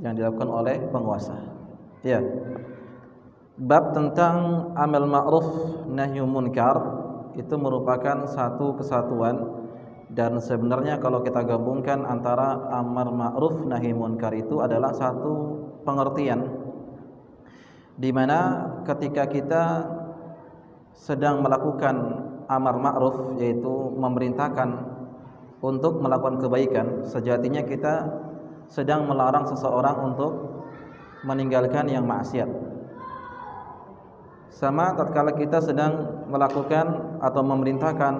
yang dilakukan oleh penguasa. Ya. Bab tentang amal ma'ruf nahi munkar itu merupakan satu kesatuan, dan sebenarnya kalau kita gabungkan antara amar ma'ruf nahi munkar itu adalah satu pengertian, di mana ketika kita sedang melakukan amar ma'ruf, yaitu memerintahkan untuk melakukan kebaikan, sejatinya kita sedang melarang seseorang untuk meninggalkan yang maksiat. Sama tatkala kita sedang melakukan atau memerintahkan,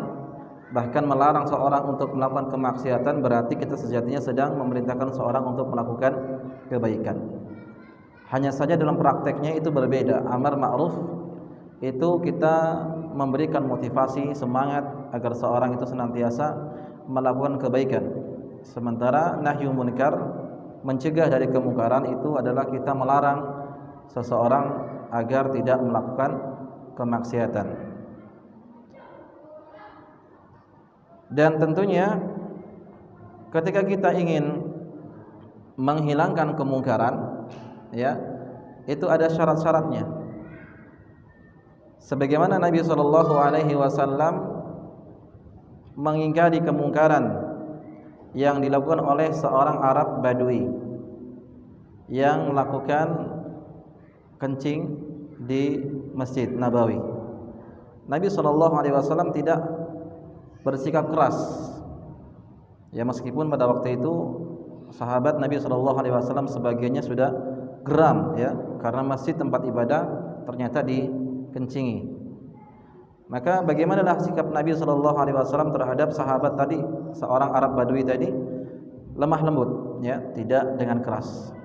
bahkan melarang seorang untuk melakukan kemaksiatan, berarti kita sejatinya sedang memerintahkan seorang untuk melakukan kebaikan. Hanya saja dalam prakteknya itu berbeda. Amar ma'ruf itu kita memberikan motivasi, semangat agar seorang itu senantiasa melakukan kebaikan. Sementara nahyu munkar, mencegah dari kemungkaran, itu adalah kita melarang seseorang agar tidak melakukan kemaksiatan. Dan tentunya ketika kita ingin menghilangkan kemungkaran, ya, itu ada syarat-syaratnya. Sebagaimana Nabi SAW mengingkari kemungkaran yang dilakukan oleh seorang Arab Badui yang melakukan kencing di Masjid Nabawi. Nabi SAW tidak bersikap keras, ya, meskipun pada waktu itu sahabat Nabi SAW sebagiannya sudah geram, ya, karena masjid tempat ibadah ternyata dikencingi. Maka bagaimanalah sikap Nabi SAW terhadap sahabat tadi, seorang Arab Badui tadi? Lemah lembut, ya, tidak dengan keras.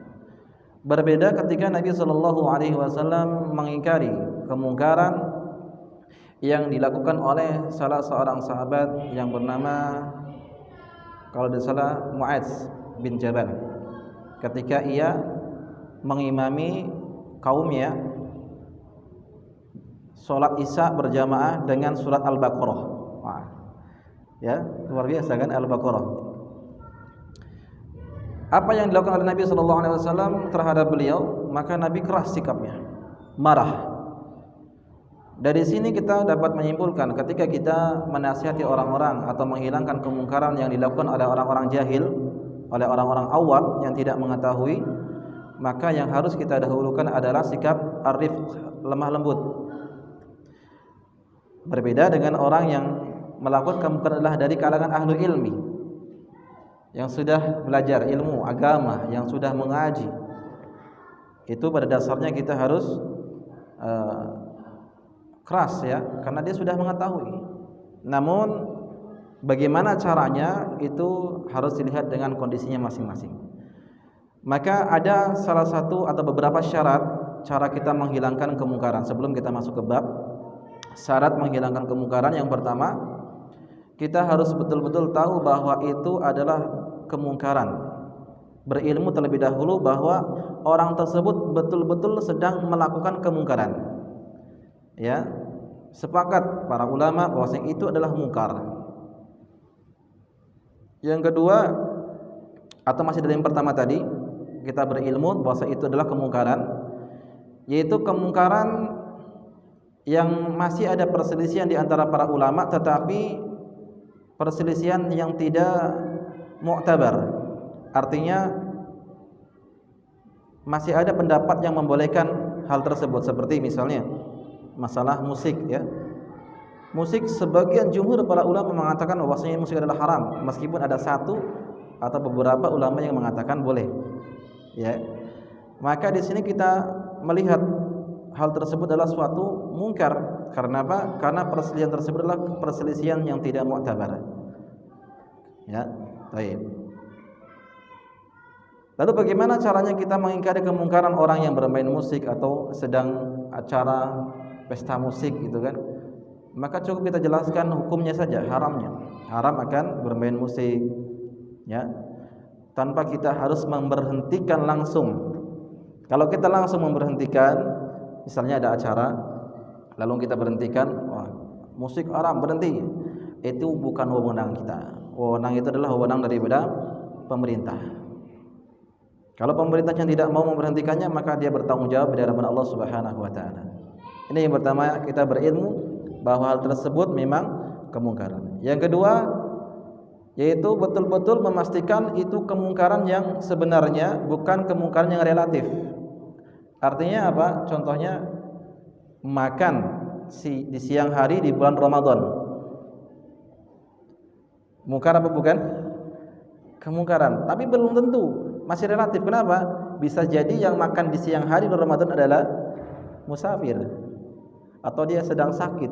Berbeda ketika Nabi SAW mengingkari kemungkaran yang dilakukan oleh salah seorang sahabat yang bernama, kalau tidak salah, Mu'adz bin Jabal, ketika ia mengimami kaumnya sholat Isya berjamaah dengan surat Al-Baqarah. Wah, ya, luar biasa kan Al-Baqarah. Apa yang dilakukan oleh Nabi SAW terhadap beliau? Maka Nabi keras sikapnya, marah. Dari sini kita dapat menyimpulkan, ketika kita menasihati orang-orang atau menghilangkan kemungkaran yang dilakukan oleh orang-orang jahil, oleh orang-orang awam yang tidak mengetahui, maka yang harus kita dahulukan adalah sikap arif, lemah lembut. Berbeda dengan orang yang melakukan kemungkaran adalah dari kalangan ahlu ilmi, yang sudah belajar ilmu agama, yang sudah mengaji. Itu pada dasarnya kita harus keras, ya, karena dia sudah mengetahui. Namun bagaimana caranya itu harus dilihat dengan kondisinya masing-masing. Maka ada salah satu atau beberapa syarat cara kita menghilangkan kemungkaran. Sebelum kita masuk ke bab syarat menghilangkan kemungkaran, yang pertama, kita harus betul-betul tahu bahwa itu adalah kemungkaran. Berilmu terlebih dahulu bahwa orang tersebut betul-betul sedang melakukan kemungkaran. Ya, sepakat para ulama bahwasanya itu adalah mungkar. Yang kedua, atau masih dari yang pertama tadi, kita berilmu bahwa itu adalah kemungkaran, yaitu kemungkaran yang masih ada perselisihan di antara para ulama, tetapi perselisihan yang tidak mu'tabar. Artinya masih ada pendapat yang membolehkan hal tersebut, seperti misalnya masalah musik, ya. Musik, sebagian jumhur para ulama mengatakan bahwasanya musik adalah haram, meskipun ada satu atau beberapa ulama yang mengatakan boleh, ya. Maka di sini kita melihat hal tersebut adalah suatu mungkar. Karena apa? Karena perselisihan tersebut adalah perselisihan yang tidak mu'tabar. Ya, baik. Lalu bagaimana caranya kita mengingkari kemungkaran orang yang bermain musik atau sedang acara pesta musik, gitu kan? Maka cukup kita jelaskan hukumnya saja, haramnya. Haram akan bermain musik, ya. Tanpa kita harus memberhentikan langsung. Kalau kita langsung memberhentikan, misalnya ada acara, lalu kita berhentikan, wah, musik haram, berhenti. Itu bukan wewenang kita. Wewenang itu adalah wewenang daripada pemerintah. Kalau pemerintahnya tidak mau memberhentikannya, maka dia bertanggung jawab di hadapan Allah Subhanahu wa taala. Ini yang pertama, kita berilmu bahwa hal tersebut memang kemungkaran. Yang kedua, yaitu betul-betul memastikan itu kemungkaran yang sebenarnya, bukan kemungkaran yang relatif. Artinya apa? Contohnya makan di siang hari di bulan Ramadan. Mungkar apa bukan? Kemungkaran, tapi belum tentu, masih relatif. Kenapa? Bisa jadi yang makan di siang hari di Ramadan adalah musafir atau dia sedang sakit.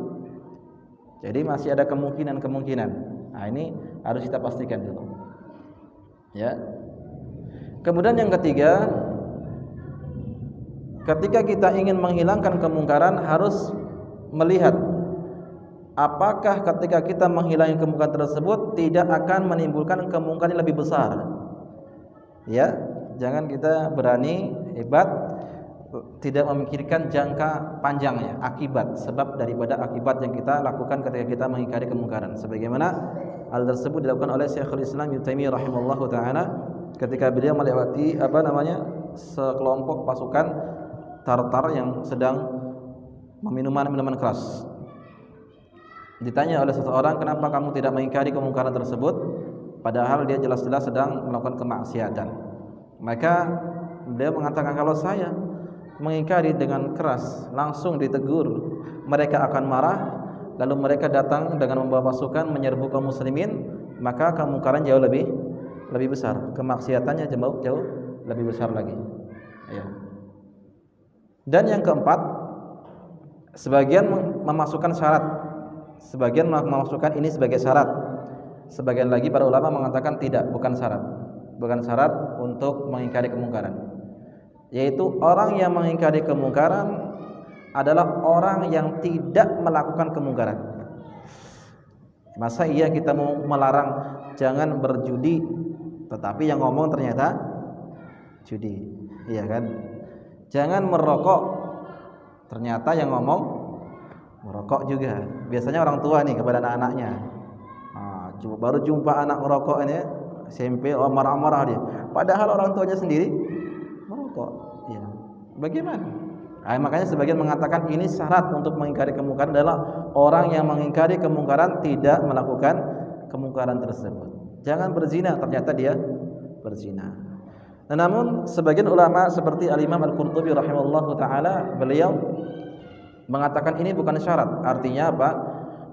Jadi masih ada kemungkinan. Nah, ini harus kita pastikan dulu. Ya. Kemudian yang ketiga, ketika kita ingin menghilangkan kemungkaran harus melihat apakah ketika kita menghilangi kemungkaran tersebut tidak akan menimbulkan kemungkaran yang lebih besar. Ya, jangan kita berani hebat tidak memikirkan jangka panjangnya, akibat, sebab daripada akibat yang kita lakukan ketika kita mengingkari kemungkaran. Sebagaimana hal tersebut dilakukan oleh Syekhul Islam Ibnu Taimiyah rahimahullahu taala ketika beliau melewati sekelompok pasukan Tartar yang sedang meminum minuman keras. Ditanya oleh seseorang, kenapa kamu tidak mengingkari kemungkaran tersebut, padahal dia jelas-jelas sedang melakukan kemaksiatan. Maka beliau mengatakan, kalau saya mengingkari dengan keras, langsung ditegur, mereka akan marah, lalu mereka datang dengan membawa pasukan menyerbu kaum muslimin, maka kemungkaran jauh lebih besar, kemaksiatannya jauh lebih besar lagi. Ya. Dan yang keempat, sebagian memasukkan syarat, sebagian memasukkan ini sebagai syarat, sebagian lagi para ulama mengatakan tidak, bukan syarat untuk mengingkari kemungkaran. Yaitu orang yang mengingkari kemungkaran adalah orang yang tidak melakukan kemungkaran. Masa iya kita mau melarang jangan berjudi, tetapi yang ngomong ternyata judi, iya kan? Jangan merokok, ternyata yang ngomong merokok juga. Biasanya orang tua nih kepada anak-anaknya. Baru jumpa anak merokok ini SMP, marah-marah dia. Padahal orang tuanya sendiri merokok. Ya. Bagaimana? Makanya sebagian mengatakan ini syarat untuk mengingkari kemungkaran adalah orang yang mengingkari kemungkaran tidak melakukan kemungkaran tersebut. Jangan berzina, ternyata dia berzina. Namun sebagian ulama seperti Al-Imam Al-Qurtubi rahimahullahu taala, beliau mengatakan ini bukan syarat. Artinya apa?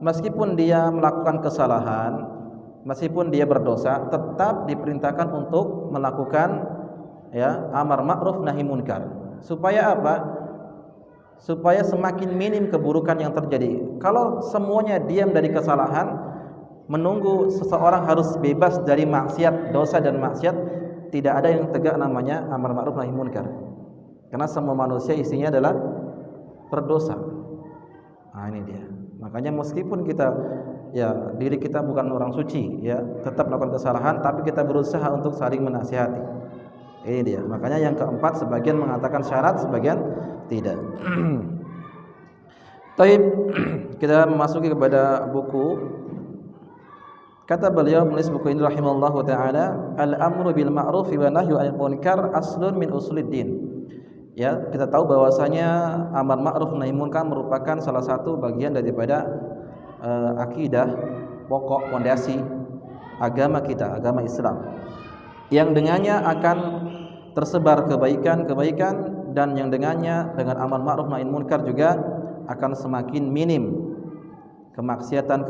Meskipun dia melakukan kesalahan, meskipun dia berdosa, tetap diperintahkan untuk melakukan amar ma'ruf nahi munkar. Supaya apa? Supaya semakin minim keburukan yang terjadi. Kalau semuanya diam dari kesalahan, menunggu seseorang harus bebas dari maksiat, dosa dan maksiat, tidak ada yang tegak namanya amar ma'ruf nahi munkar. Karena semua manusia isinya adalah berdosa. Nah, ini dia. Makanya meskipun kita diri kita bukan orang suci, tetap melakukan kesalahan, tapi kita berusaha untuk saling menasihati. Ini dia. Makanya yang keempat sebagian mengatakan syarat, sebagian tidak. Taib, kita memasuki kepada buku. Kata beliau menulis buku ini rahimahullahu taala, al-amru bil ma'ruf wa nahyu 'anil munkar aslun min usuluddin. Ya, kita tahu bahwasanya amar ma'ruf nahi munkar merupakan salah satu bagian daripada akidah, pokok fondasi agama kita, agama Islam. Yang dengannya akan tersebar kebaikan-kebaikan, dan yang dengannya dengan amar ma'ruf nahi munkar juga akan semakin minim kemaksiatan.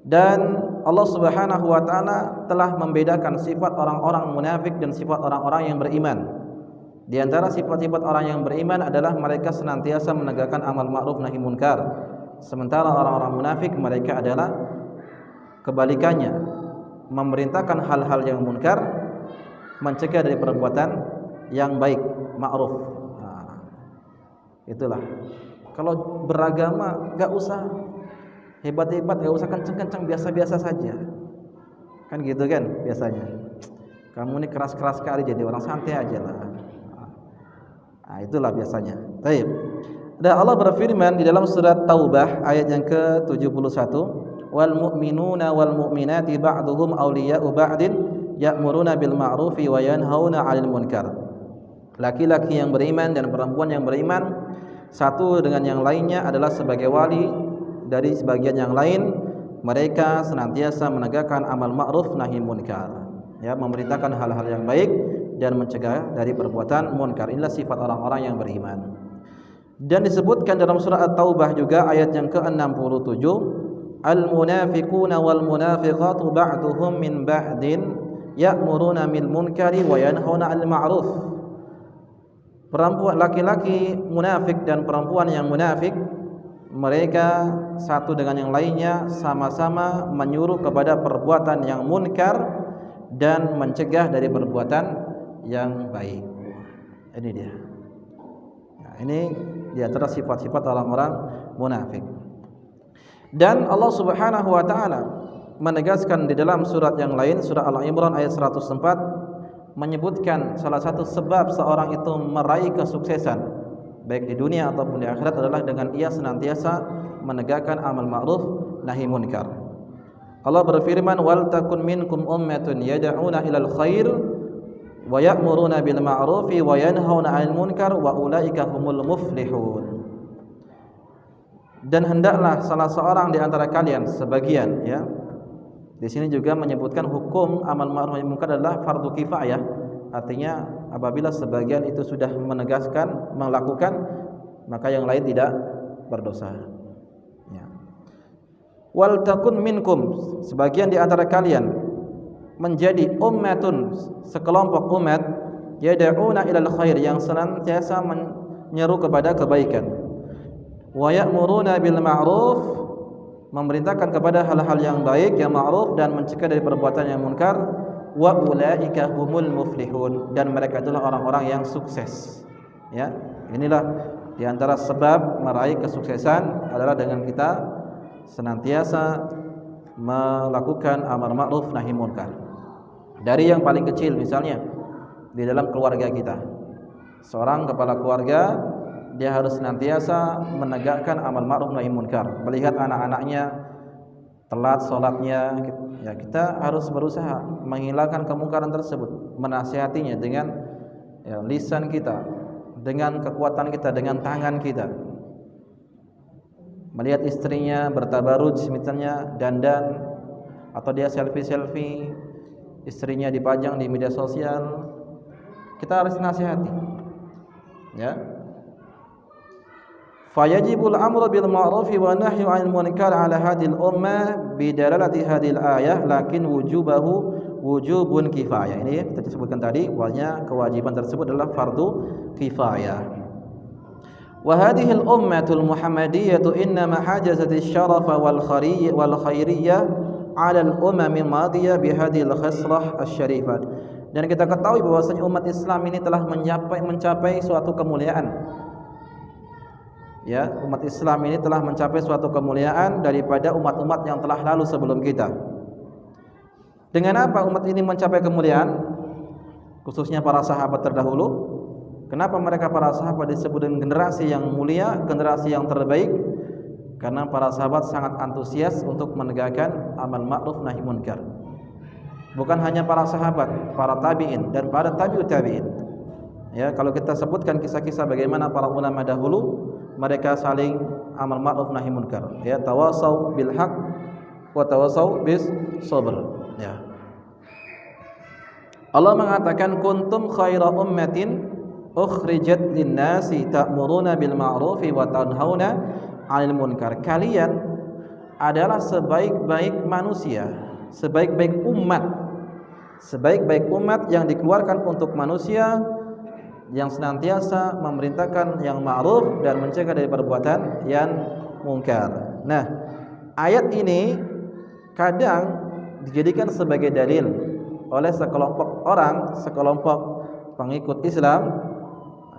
Dan Allah Subhanahu wa taala telah membedakan sifat orang-orang munafik dan sifat orang-orang yang beriman. Di antara sifat-sifat orang yang beriman adalah mereka senantiasa menegakkan amal ma'ruf nahi munkar. Sementara orang-orang munafik mereka adalah kebalikannya, memerintahkan hal-hal yang munkar, mencegah dari perbuatan yang baik, ma'ruf. Itulah. Kalau beragama enggak usah hebat-hebat, enggak usah kenceng-kenceng, biasa-biasa saja. Kan gitu kan biasanya. Kamu ini keras-keras sekali, jadi orang santai aja lah. Nah, itulah biasanya. Baik. Dan Allah berfirman di dalam surat Taubah ayat yang ke-71, wal mu'minuna wal mu'minati ba'duhum awliya'u ba'din ya'muruna bil ma'rufi wa yanhauna 'anil munkar. Laki-laki yang beriman dan perempuan yang beriman satu dengan yang lainnya adalah sebagai wali dari sebagian yang lain. Mereka senantiasa menegakkan amal ma'ruf nahi munkar, ya, memerintahkan hal-hal yang baik dan mencegah dari perbuatan munkar. Inilah sifat orang-orang yang beriman. Dan disebutkan dalam surah At-Taubah juga ayat yang ke-67, al-munafiquna wal munafiqatu ba'duhum min ba'din ya'muruna bil munkari wa yanhauna 'anil ma'ruf. Perempuan laki-laki munafik dan perempuan yang munafik, mereka satu dengan yang lainnya sama-sama menyuruh kepada perbuatan yang munkar dan mencegah dari perbuatan yang baik. Ini dia. Nah, ini di antara sifat-sifat orang-orang munafik. Dan Allah Subhanahu wa taala menegaskan di dalam surat yang lain, surah Al-Imran ayat 104, menyebutkan salah satu sebab seorang itu meraih kesuksesan baik di dunia ataupun di akhirat adalah dengan ia senantiasa menegakkan amal ma'ruf nahi munkar. Allah berfirman, wal takun minkum ummatun yad'una ilal khair wa ya'muruna bil ma'rufi wa yanhauna 'anil munkar wa ulaika humul muflihun. Dan hendaklah salah seorang di antara kalian, sebagian, ya. Di sini juga menyebutkan hukum amal ma'ruf nahi munkar adalah fardu kifayah. Artinya apabila sebagian itu sudah menegaskan, melakukan, maka yang lain tidak berdosa. Ya. Wal takun minkum, sebagian di antara kalian menjadi ummatun, sekelompok umat, yad'una ilal khair, yang senantiasa menyeru kepada kebaikan, wa ya'muruna bil ma'ruf, memerintahkan kepada hal-hal yang baik, yang ma'ruf, dan mencegah dari perbuatan yang munkar, wa ulaika humul muflihun, dan mereka adalah orang-orang yang sukses. Ya, inilah di antara sebab meraih kesuksesan adalah dengan kita senantiasa melakukan amar ma'ruf nahi munkar. Dari yang paling kecil, misalnya di dalam keluarga kita, seorang kepala keluarga dia harus senantiasa menegakkan amal ma'ruf nahi munkar. Melihat anak-anaknya telat sholatnya, ya kita harus berusaha menghilangkan kemungkaran tersebut, menasihatinya dengan lisan kita, dengan kekuatan kita, dengan tangan kita. Melihat istrinya bertabaruj, misalnya dandan, atau dia selfie-selfie, istrinya dipajang di media sosial, kita harus nasihati, ya. Fayajibul amru bil ma'rufi wa nahyu 'anil munkar 'ala hadhil ummah bidalalati hadhil ayah, lakin wujubahu wujubun kifayah. Ini kita sebutkan tadi, bahwasanya kewajiban tersebut adalah fardu kifayah. Wa hadhil ummatul muhammadiyyah innama hajazat asy-syarafa wal khairiyyah 'ala al-umam madiyah bi hadhil khisrah asy-syarifah. Dan kita ketahui bahwasanya umat Islam ini telah mencapai suatu kemuliaan. Ya, umat Islam ini telah mencapai suatu kemuliaan daripada umat-umat yang telah lalu sebelum kita. Dengan apa umat ini mencapai kemuliaan? Khususnya para sahabat terdahulu. Kenapa mereka para sahabat disebut dengan generasi yang mulia, generasi yang terbaik? Karena para sahabat sangat antusias untuk menegakkan amal ma'ruf nahi munkar. Bukan hanya para sahabat, para tabi'in dan para tabi'ut tabi'in. Ya, kalau kita sebutkan kisah-kisah bagaimana para ulama dahulu mereka saling amal ma'ruf nahi munkar, ya, tawasau bil haq wa tawasau bis sabr, ya. Allah mengatakan kuntum khaira ummatin ukhrijat lin-nasi ta'muruna bil ma'rufi wa tanhauna 'anil munkar. Kalian adalah sebaik-baik manusia, sebaik-baik umat yang dikeluarkan untuk manusia, yang senantiasa memerintahkan yang ma'ruf dan mencegah dari perbuatan yang mungkar. Nah, ayat ini kadang dijadikan sebagai dalil oleh sekelompok orang, sekelompok pengikut Islam,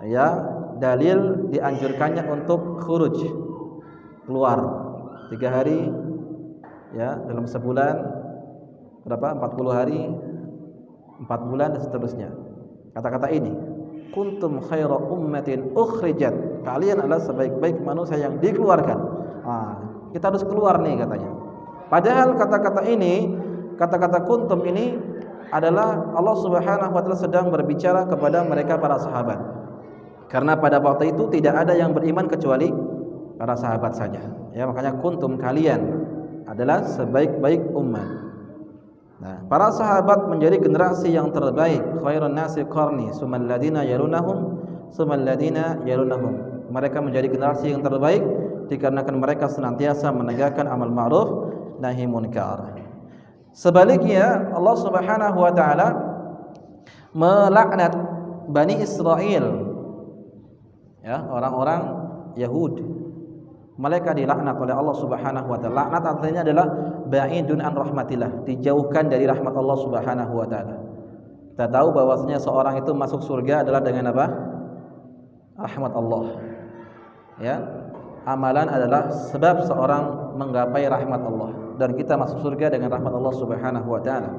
ya, dalil dianjurkannya untuk khuruj, keluar 3 hari, ya, dalam sebulan, berapa? 40 hari, 4 bulan dan seterusnya. Kata-kata ini, kuntum khaira ummatin ukhrijat, kalian adalah sebaik-baik manusia yang dikeluarkan. Kita harus keluar nih katanya. Padahal kata-kata ini, kata-kata kuntum ini adalah Allah Subhanahu wa taala sedang berbicara kepada mereka para sahabat. Karena pada waktu itu tidak ada yang beriman kecuali para sahabat saja. Ya, makanya kuntum, kalian adalah sebaik-baik umat. Nah, para sahabat menjadi generasi yang terbaik. Khairun nasi qarni, tsummal ladina yalunahum, tsummal ladina yalunahum. Mereka menjadi generasi yang terbaik dikarenakan mereka senantiasa menegakkan amal ma'ruf nahi munkar. Sebaliknya Allah Subhanahu wa taala melaknat Bani Israel, ya, orang-orang Yahud. Mereka dilaknat oleh Allah Subhanahu wa taala. Laknat artinya adalah ba'idun an rahmatillah, dijauhkan dari rahmat Allah Subhanahu wa taala. Kita tahu bahwasanya seorang itu masuk surga adalah dengan apa? Rahmat Allah. Ya. Amalan adalah sebab seorang menggapai rahmat Allah, dan kita masuk surga dengan rahmat Allah Subhanahu wa taala.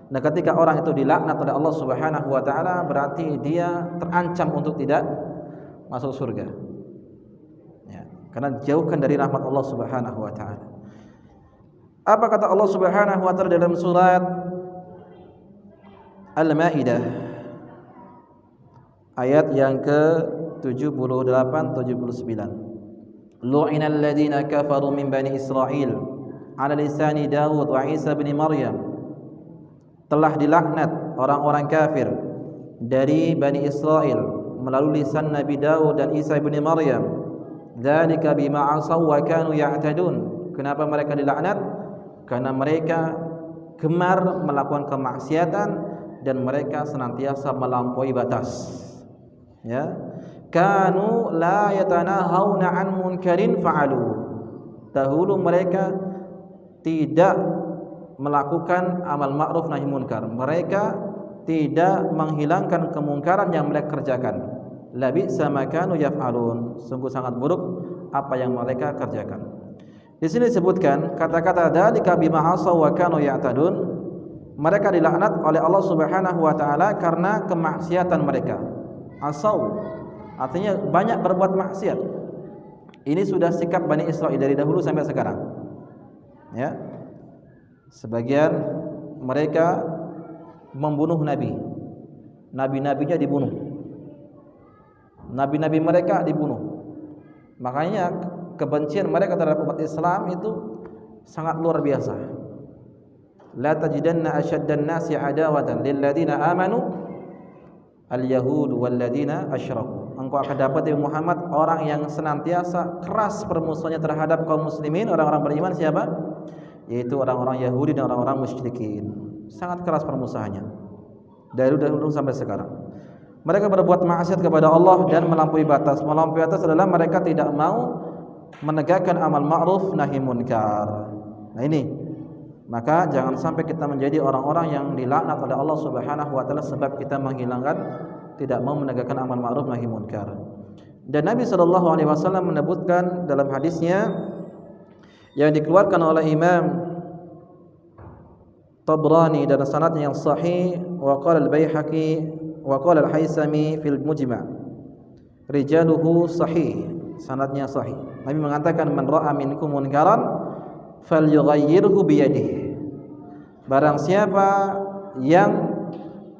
Nah, ketika orang itu dilaknat oleh Allah Subhanahu wa taala, berarti dia terancam untuk tidak masuk surga. Ya, karena dijauhkan dari rahmat Allah Subhanahu wa taala. Apa kata Allah Subhanahu wa taala dalam surat Al-Maidah ayat yang ke-78 79. Lu'inal ladzina kafaru min bani Israil ala lisani Daud wa Isa bin Maryam. Telah dilaknat orang-orang kafir dari Bani Israel melalui lisan Nabi Daud dan Isa bin Maryam. Dzalika bima asaw wa kanu ya'tadun. Kenapa mereka dilaknat? Karena mereka gemar melakukan kemaksiatan dan mereka senantiasa melampaui batas. Ya. Kanu la yatanahawna an munkarin fa'alu. Dahulu mereka tidak melakukan amal ma'ruf nahi munkar. Mereka tidak menghilangkan kemungkaran yang mereka kerjakan. Labisa ma kanu yaf'alun. Sungguh sangat buruk apa yang mereka kerjakan. Di sini disebutkan kata-kata dzalika bima asaw wa kanu ya'tadun. Mereka dilaknat oleh Allah Subhanahu wa taala karena kemaksiatan mereka. Asaw artinya banyak berbuat maksiat. Ini sudah sikap Bani Israil dari dahulu sampai sekarang. Ya. Sebagian mereka membunuh nabi. Nabi-nabinya dibunuh. Nabi-nabi mereka dibunuh. Makanya kebencian mereka terhadap umat Islam itu sangat luar biasa. La tajidanna ashaddan nasi adawatan lil ladzina amanu al-yahud wal ladzina asyraku. Engkau akan dapat dari Muhammad orang yang senantiasa keras permusuhannya terhadap kaum muslimin, orang-orang beriman siapa? Yaitu orang-orang Yahudi dan orang-orang musyrikin. Sangat keras permusuhannya dari dahulu sampai sekarang. Mereka berbuat maksiat kepada Allah dan melampaui batas. Melampaui batas adalah mereka tidak mau menegakkan amal ma'ruf nahi munkar. Nah ini, maka jangan sampai kita menjadi orang-orang yang dilaknat oleh Allah Subhanahu wa taala sebab kita menghilangkan, tidak mau menegakkan amal ma'ruf nahi munkar. Dan Nabi sallallahu alaihi wasallam menyebutkan dalam hadisnya yang dikeluarkan oleh Imam Tabrani dan sanadnya yang sahih, wa qala al-Baihaqi wa qala al-Haisami fil Mujma', rijaluhu sahih, sanadnya sahih. Nabi mengatakan man ra'a minkum munkaran falyughayyirhu biyadihi. Barang siapa yang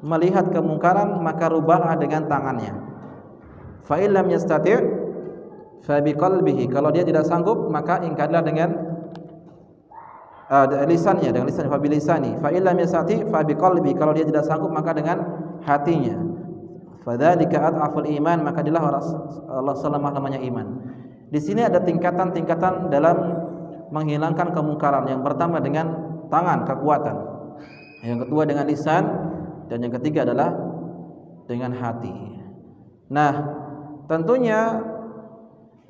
melihat kemungkaran maka rubahlah dengan tangannya. Fa illam yastati' fa biqalbihi. Kalau dia tidak sanggup maka ingkarlah dengan lisannya, dengan lisan. Fa bilisani. Fa illam yastati' fa biqalbi. Kalau dia tidak sanggup maka dengan hatinya. Fadzalika adhaful iman, maka dilah Allah salamah namanya iman. Di sini ada tingkatan-tingkatan dalam menghilangkan kemungkaran. Yang pertama dengan tangan, kekuatan. Yang kedua dengan lisan, dan yang ketiga adalah dengan hati. Nah, tentunya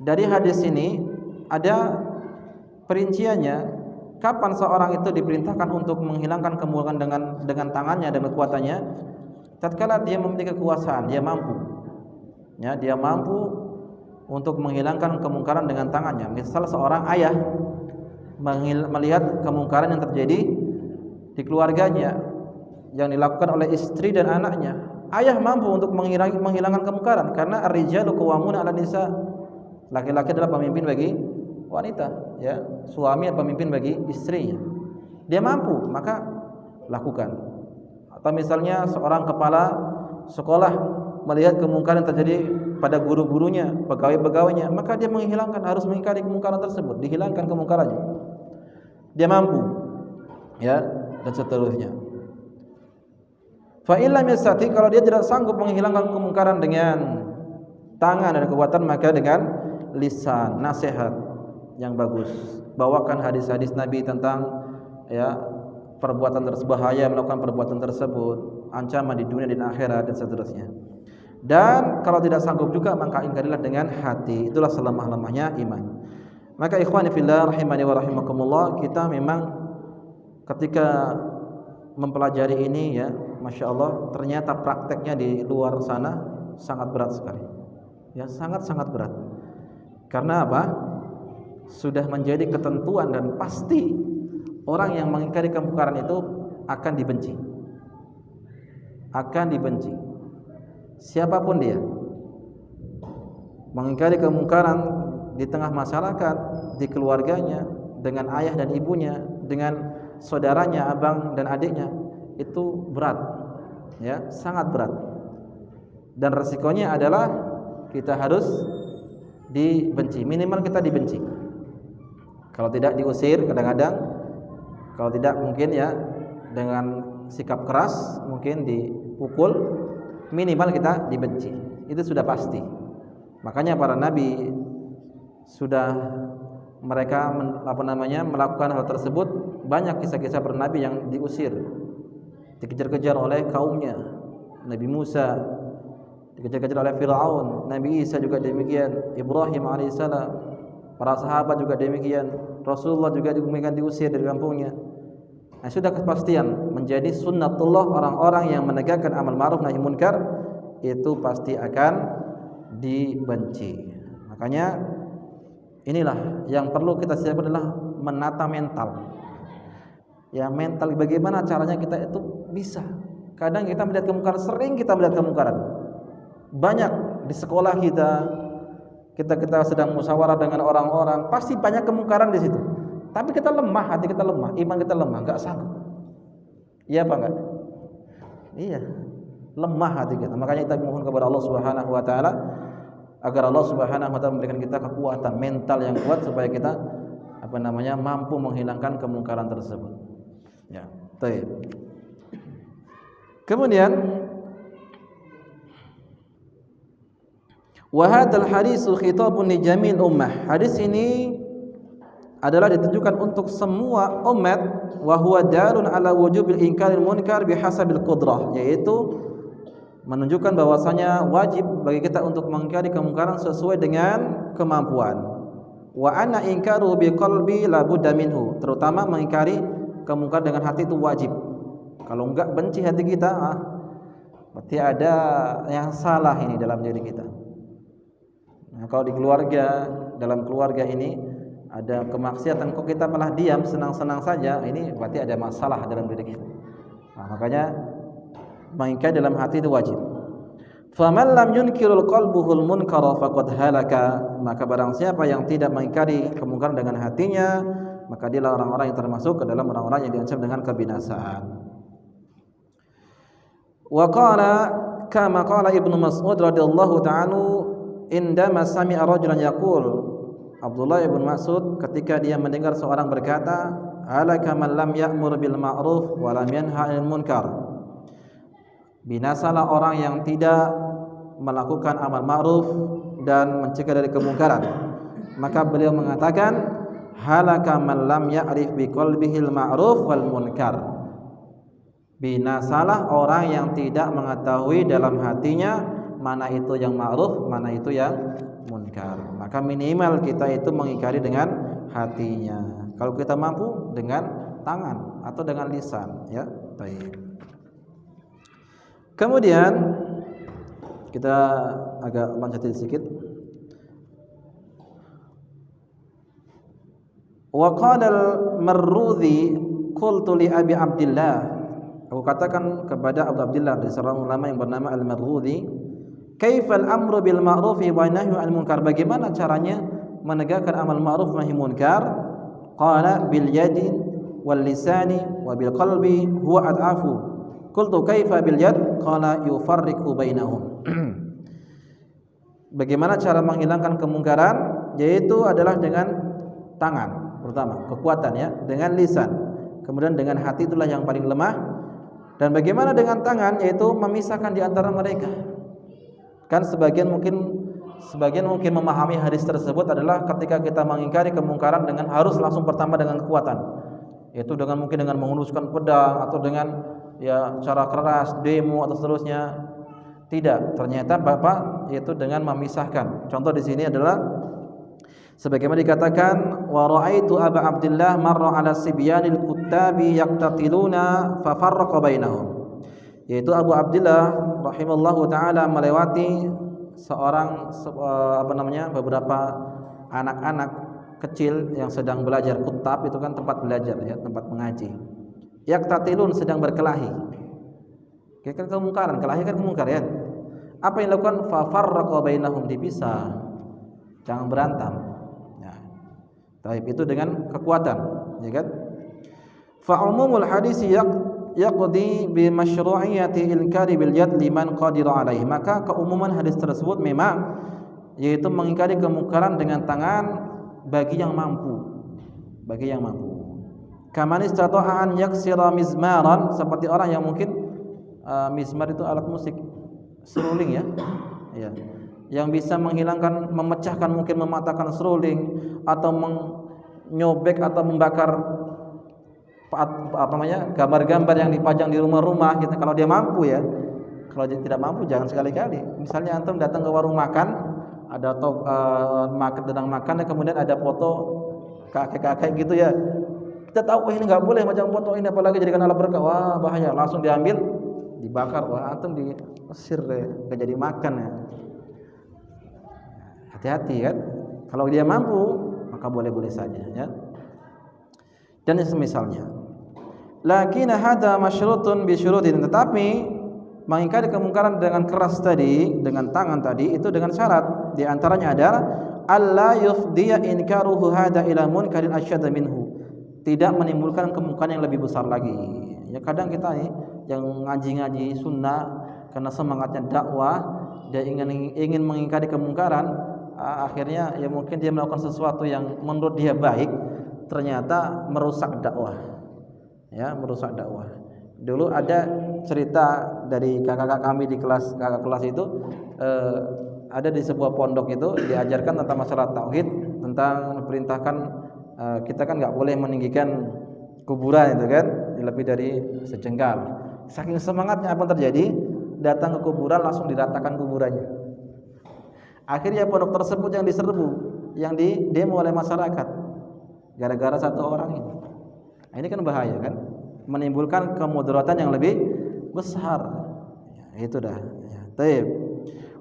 dari hadis ini ada perinciannya. Kapan seorang itu diperintahkan untuk menghilangkan kemungkaran dengan tangannya dan kekuatannya? Tatkala dia memiliki kekuasaan, dia mampu. Ya, dia mampu untuk menghilangkan kemungkaran dengan tangannya. Misal seorang ayah melihat kemungkaran yang terjadi di keluarganya yang dilakukan oleh istri dan anaknya. Ayah mampu untuk menghilangkan kemungkaran karena ar-rijalu qawwamuna 'alan nisa. Laki-laki adalah pemimpin bagi wanita, ya. Suami adalah pemimpin bagi istrinya. Dia mampu, maka lakukan. Atau misalnya seorang kepala sekolah melihat kemungkaran terjadi pada guru-gurunya, pegawai-pegawainya, maka dia harus mengingkari kemungkaran tersebut, dihilangkan kemungkarannya. Dia mampu, ya, dan seterusnya. Fa illam yastati, kalau dia tidak sanggup menghilangkan kemungkaran dengan tangan dan kekuatan, maka dengan lisan, nasihat yang bagus. Bawakan hadis-hadis Nabi tentang, ya, perbuatan bahaya melakukan perbuatan tersebut, ancaman di dunia dan akhirat dan seterusnya. Dan kalau tidak sanggup juga, maka ingkarilah dengan hati. Itulah selemah-lemahnya iman. Maka ikhwani fillah rahimani wa rahimakumullah, kita memang ketika mempelajari ini, ya, Masya Allah, ternyata prakteknya di luar sana sangat berat sekali. Ya, sangat-sangat berat. Karena apa? Sudah menjadi ketentuan dan pasti orang yang mengingkari kemungkaran itu akan dibenci. Akan dibenci. Siapapun dia. Mengingkari kemungkaran di tengah masyarakat, di keluarganya, dengan ayah dan ibunya, dengan saudaranya, abang dan adiknya, itu berat. Ya, sangat berat. Dan resikonya adalah kita harus dibenci, minimal kita dibenci. Kalau tidak diusir kadang-kadang, kalau tidak mungkin ya dengan sikap keras, mungkin dipukul, minimal kita dibenci. Itu sudah pasti. Makanya para nabi sudah mereka melakukan hal tersebut. Banyak kisah-kisah para nabi yang diusir, dikejar-kejar oleh kaumnya. Nabi Musa dikejar-kejar oleh Fir'aun, Nabi Isa juga demikian, Ibrahim alaihissalam, para sahabat juga demikian, Rasulullah juga demikian, diusir dari kampungnya. Nah, sudah kepastian menjadi sunnatullah orang-orang yang menegakkan amal ma'ruf nahi munkar itu pasti akan dibenci. Makanya inilah yang perlu kita siapkan, adalah menata mental. Ya, mental, bagaimana caranya kita itu bisa. Kadang kita melihat kemungkaran, sering kita melihat kemungkaran. Banyak di sekolah kita sedang musyawarah dengan orang-orang, pasti banyak kemungkaran di situ. Tapi kita lemah, hati kita lemah, iman kita lemah, enggak sanggup. Iya apa enggak? Iya, lemah hati kita. Makanya kita mohon kepada Allah Subhanahu wa taala agar Allah Subhanahu wa taala memberikan kita kekuatan mental yang kuat supaya kita mampu menghilangkan kemungkaran tersebut. Ya, baik. Kemudian wa hadzal hadisul khitabun li jamil ummah. Hadis ini adalah ditujukan untuk semua umat, wa huwa dalun ala wujubil inkaril munkar bihasabil qudrah, yaitu menunjukkan bahwasanya wajib bagi kita untuk mengingkari kemungkaran sesuai dengan kemampuan. Wa anna inkaru biqalbi la budda minhu, terutama mengingkari kemungkaran dengan hati itu wajib. Kalau enggak benci hati kita, berarti ada yang salah ini dalam diri kita. Nah, kalau di keluarga, dalam keluarga ini ada kemaksiatan, kok kita malah diam, senang-senang saja, ini berarti ada masalah dalam diri kita. Nah, makanya mengingkari dalam hati itu wajib. Faman lam yunkirul qalbuhul munkara faqad halaka, maka barang siapa yang tidak mengingkari kemungkaran dengan hatinya, maka dialah orang-orang yang termasuk ke dalam orang-orang yang diancam dengan kebinasaan. Wa qala kama qala Ibnu Mas'ud radhiyallahu ta'ala indama sami'a rajulan yaqul, Abdullah ibn Mas'ud ketika dia mendengar seorang berkata, halaka man lam ya'mur bil ma'ruf wa lam yanha 'anil munkar, binasalah orang yang tidak melakukan amal ma'ruf dan mencegah dari kemungkaran. Maka beliau mengatakan, halaka man lam ya'rif bi qalbihil ma'ruf wal munkar, binasalah orang yang tidak mengetahui dalam hatinya mana itu yang ma'ruf, mana itu yang munkar. Maka minimal kita itu mengingkari dengan hatinya. Kalau kita mampu dengan tangan atau dengan lisan, ya. Baik. Kemudian kita agak loncat sedikit. Wa qala al-Marruzi qultu li Abi Abdillah, aku katakan kepada Abu Abdillah, dari seorang ulama yang bernama Al-Marruzi, kaifal amru bil ma'ruf wa nahyu 'anil munkar, bagaimana caranya menegakkan amal ma'ruf nahi munkar? Qala bil yadi wal lisani wa bil qalbi huwa ad'afu. Qultu kaifa bil yad? Qala yufarriqu bainahum. Bagaimana cara menghilangkan kemungkaran? Yaitu adalah dengan tangan, pertama kekuatan ya, dengan lisan, kemudian dengan hati, itulah yang paling lemah. Dan bagaimana dengan tangan? Yaitu memisahkan di antara mereka. Kan sebagian mungkin memahami hadis tersebut adalah ketika kita mengingkari kemungkaran dengan harus langsung pertama dengan kekuatan, yaitu dengan mungkin dengan menghunuskan pedang atau dengan ya cara keras, demo atau seterusnya. Tidak, ternyata Bapak yaitu dengan memisahkan. Contoh di sini adalah sebagaimana dikatakan, wa ra'aitu Aba Abdillah marra 'ala sibyanil kuttabi yaqtatiluna fa farraqa bainahum. Yaitu Abu Abdillah rahimallahu taala melewati beberapa anak-anak kecil yang sedang belajar. Kutab itu kan tempat belajar ya, tempat mengaji. Yaqtatilun, sedang berkelahi. Kan kemungkaran, kelahi kan kemungkaran. Apa yang dilakukan? Fa farraqa bainahum, dipisah. Jangan berantem. Ya. Taib, itu dengan kekuatan, ya kan? Fa umumul hadis yaqdi bi masyru'iyyati inkari bil yad liman qadira alaihi. Maka keumuman hadis tersebut memang yaitu mengingkari kemungkaran dengan tangan bagi yang mampu. Bagi yang mampu. Kaman istata'a an yaksira mizmaran, seperti orang yang mungkin mizmar itu alat musik, seruling ya. Ya. Yang bisa menghilangkan, memecahkan, mungkin mematahkan seruling atau menyobek atau membakar gambar-gambar yang dipajang di rumah-rumah gitu, kalau dia mampu ya. Kalau dia tidak mampu jangan sekali-kali. Misalnya antum datang ke warung makan, ada sedang makan, kemudian ada foto kakek-kakek gitu ya. Kita tahu ini enggak boleh macam foto ini, apalagi jadikan alat berkah. Wah, bahaya. Langsung diambil, dibakar. Wah, antum diusir deh, enggak jadi makan ya. Hati-hati kan. Kalau dia mampu, maka boleh-boleh saja ya. Dan semisalnya. Lakin hadza masyrutun bi syurutin, tetapi mengingkari kemungkaran dengan keras tadi, dengan tangan tadi, itu dengan syarat. Di antaranya adalah alla yufdiya inkaruhu hadza ila munkarin asyadda minhu. Tidak menimbulkan kemungkaran yang lebih besar lagi. Ya kadang kita nih yang ngaji-ngaji sunnah karena semangatnya dakwah, dia ingin mengingkari kemungkaran, akhirnya ya mungkin dia melakukan sesuatu yang menurut dia baik, ternyata merusak dakwah. Ya, merusak dakwah. Dulu ada cerita dari kakak-kakak kami di kakak kelas itu, ada di sebuah pondok itu diajarkan tentang masalah tauhid, tentang perintahkan kita kan nggak boleh meninggikan kuburan itu kan, lebih dari sejengkal. Saking semangatnya apa yang terjadi? Datang ke kuburan langsung diratakan kuburannya. Akhirnya pondok tersebut yang diserbu, yang didemo oleh masyarakat, gara-gara satu orang ini. Nah, ini kan bahaya kan, menimbulkan kemudaratan yang lebih besar. Ya, itu dah. Ya, taib.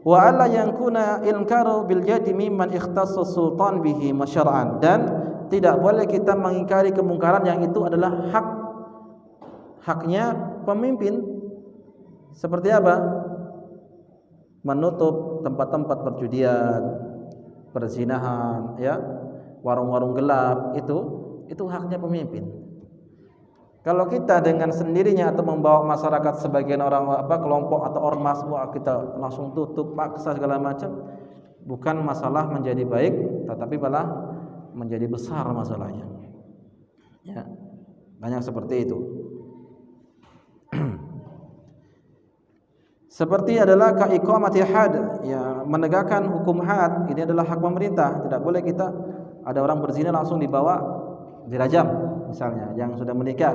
Wa alla yankuna inkaru bil yadi mimman ikhtassa sultan bihi masyar'an, dan tidak boleh kita mengingkari kemungkaran yang itu adalah haknya pemimpin. Seperti apa? Menutup tempat-tempat perjudian, perzinahan, ya, warung-warung gelap, itu haknya pemimpin. Kalau kita dengan sendirinya atau membawa masyarakat sebagian orang kelompok atau ormas, kita langsung tutup, paksa segala macam, bukan masalah menjadi baik, tetapi malah menjadi besar masalahnya. Ya, banyak seperti itu. Seperti adalah kaiqamati had, ya, menegakkan hukum had, ini adalah hak pemerintah. Tidak boleh kita ada orang berzina langsung dibawa dirajam misalnya, yang sudah menikah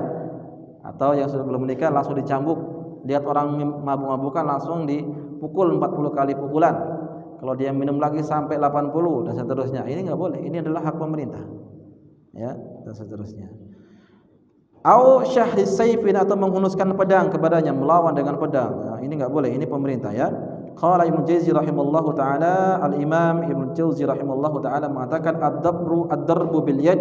atau yang sudah belum menikah langsung dicambuk. Lihat orang mabuk-mabukan langsung dipukul 40 kali pukulan. Kalau dia minum lagi sampai 80 dan seterusnya. Ini enggak boleh. Ini adalah hak pemerintah. Ya, dan seterusnya. Au syahris sayfin, atau menghunuskan pedang kepadanya, melawan dengan pedang. Nah, ini enggak boleh. Ini pemerintah ya. Qala Ibnu Jauzi rahimallahu taala, Al-Imam Ibnu Jauzi rahimallahu taala mengatakan ad-darbu bil yad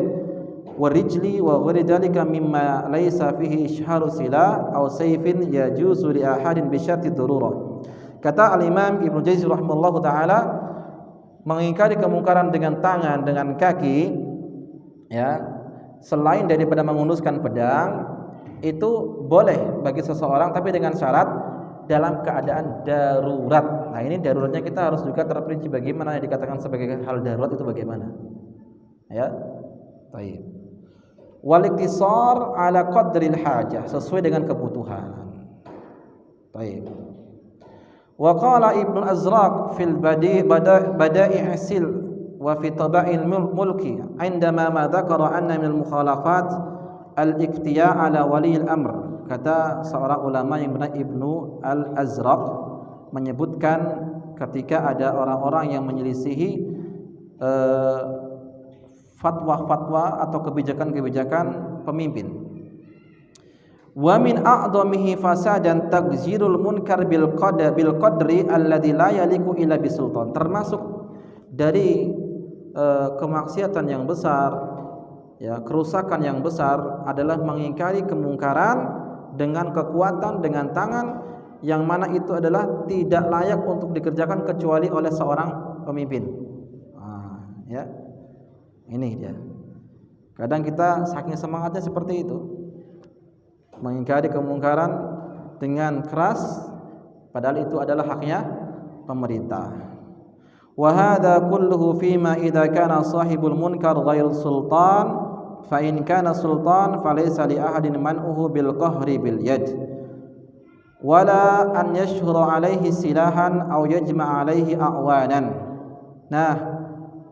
wa rijli wa ghairi dzalika mimma laisa fihi ishharu silah aw sayfin yajuzu li ahadin bi syarti darurah. Kata Al-Imam Ibnu Jauzi rahimallahu taala, mengingkari kemungkaran dengan tangan, dengan kaki, ya, selain daripada menghunuskan pedang, itu boleh bagi seseorang, tapi dengan syarat dalam keadaan darurat. Nah, ini daruratnya kita harus juga terperinci bagaimana yang dikatakan sebagai hal darurat itu bagaimana. Ya. Baik. Wal iktisar ala qadril hajah, sesuai dengan kebutuhan. Baik. Wa qala Ibnu Azraq fil bada'i' sil wa fi taba'il mulki indama ma dzakara anna min al mukhalafat al-iftiya' ala wali al-amr. Kata seorang ulama yang bernama Ibnu Al-Azraq menyebutkan ketika ada orang-orang yang menyelisihi fatwa-fatwa atau kebijakan-kebijakan pemimpin. Wa min a'dhamihi fasadan tagzirul munkar bil qadri alladhi la yaliku illa bisultan. Termasuk dari kemaksiatan yang besar, ya, kerusakan yang besar adalah mengingkari kemungkaran dengan kekuatan, dengan tangan yang mana itu adalah tidak layak untuk dikerjakan kecuali oleh seorang pemimpin. Ya. Ini dia. Kadang kita saking semangatnya seperti itu, mengingkari kemungkaran dengan keras, padahal itu adalah haknya pemerintah. Wa hadza kulluhu fima idza kana sahibul munkar ghairu sultan, fa in kana sultan falaysa li ahadin man'uhu bil qahri bil yad wala an yashhura alaihi silahan aw yajma' alaihi a'wanan. Nah,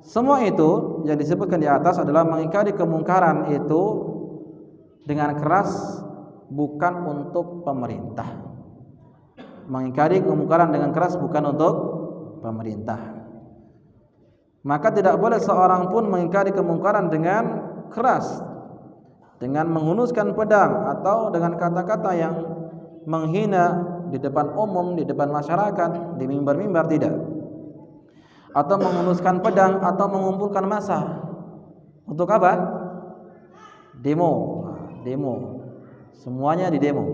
semua itu yang disebutkan di atas adalah mengingkari kemungkaran itu dengan keras, bukan untuk pemerintah. Mengingkari kemungkaran dengan keras bukan untuk pemerintah. Maka tidak boleh seorang pun mengingkari kemungkaran dengan keras, dengan menghunuskan pedang atau dengan kata-kata yang menghina di depan umum, di depan masyarakat, di mimbar-mimbar, tidak. Atau menghunuskan pedang atau mengumpulkan massa. Untuk apa? Demo. Semuanya di demo.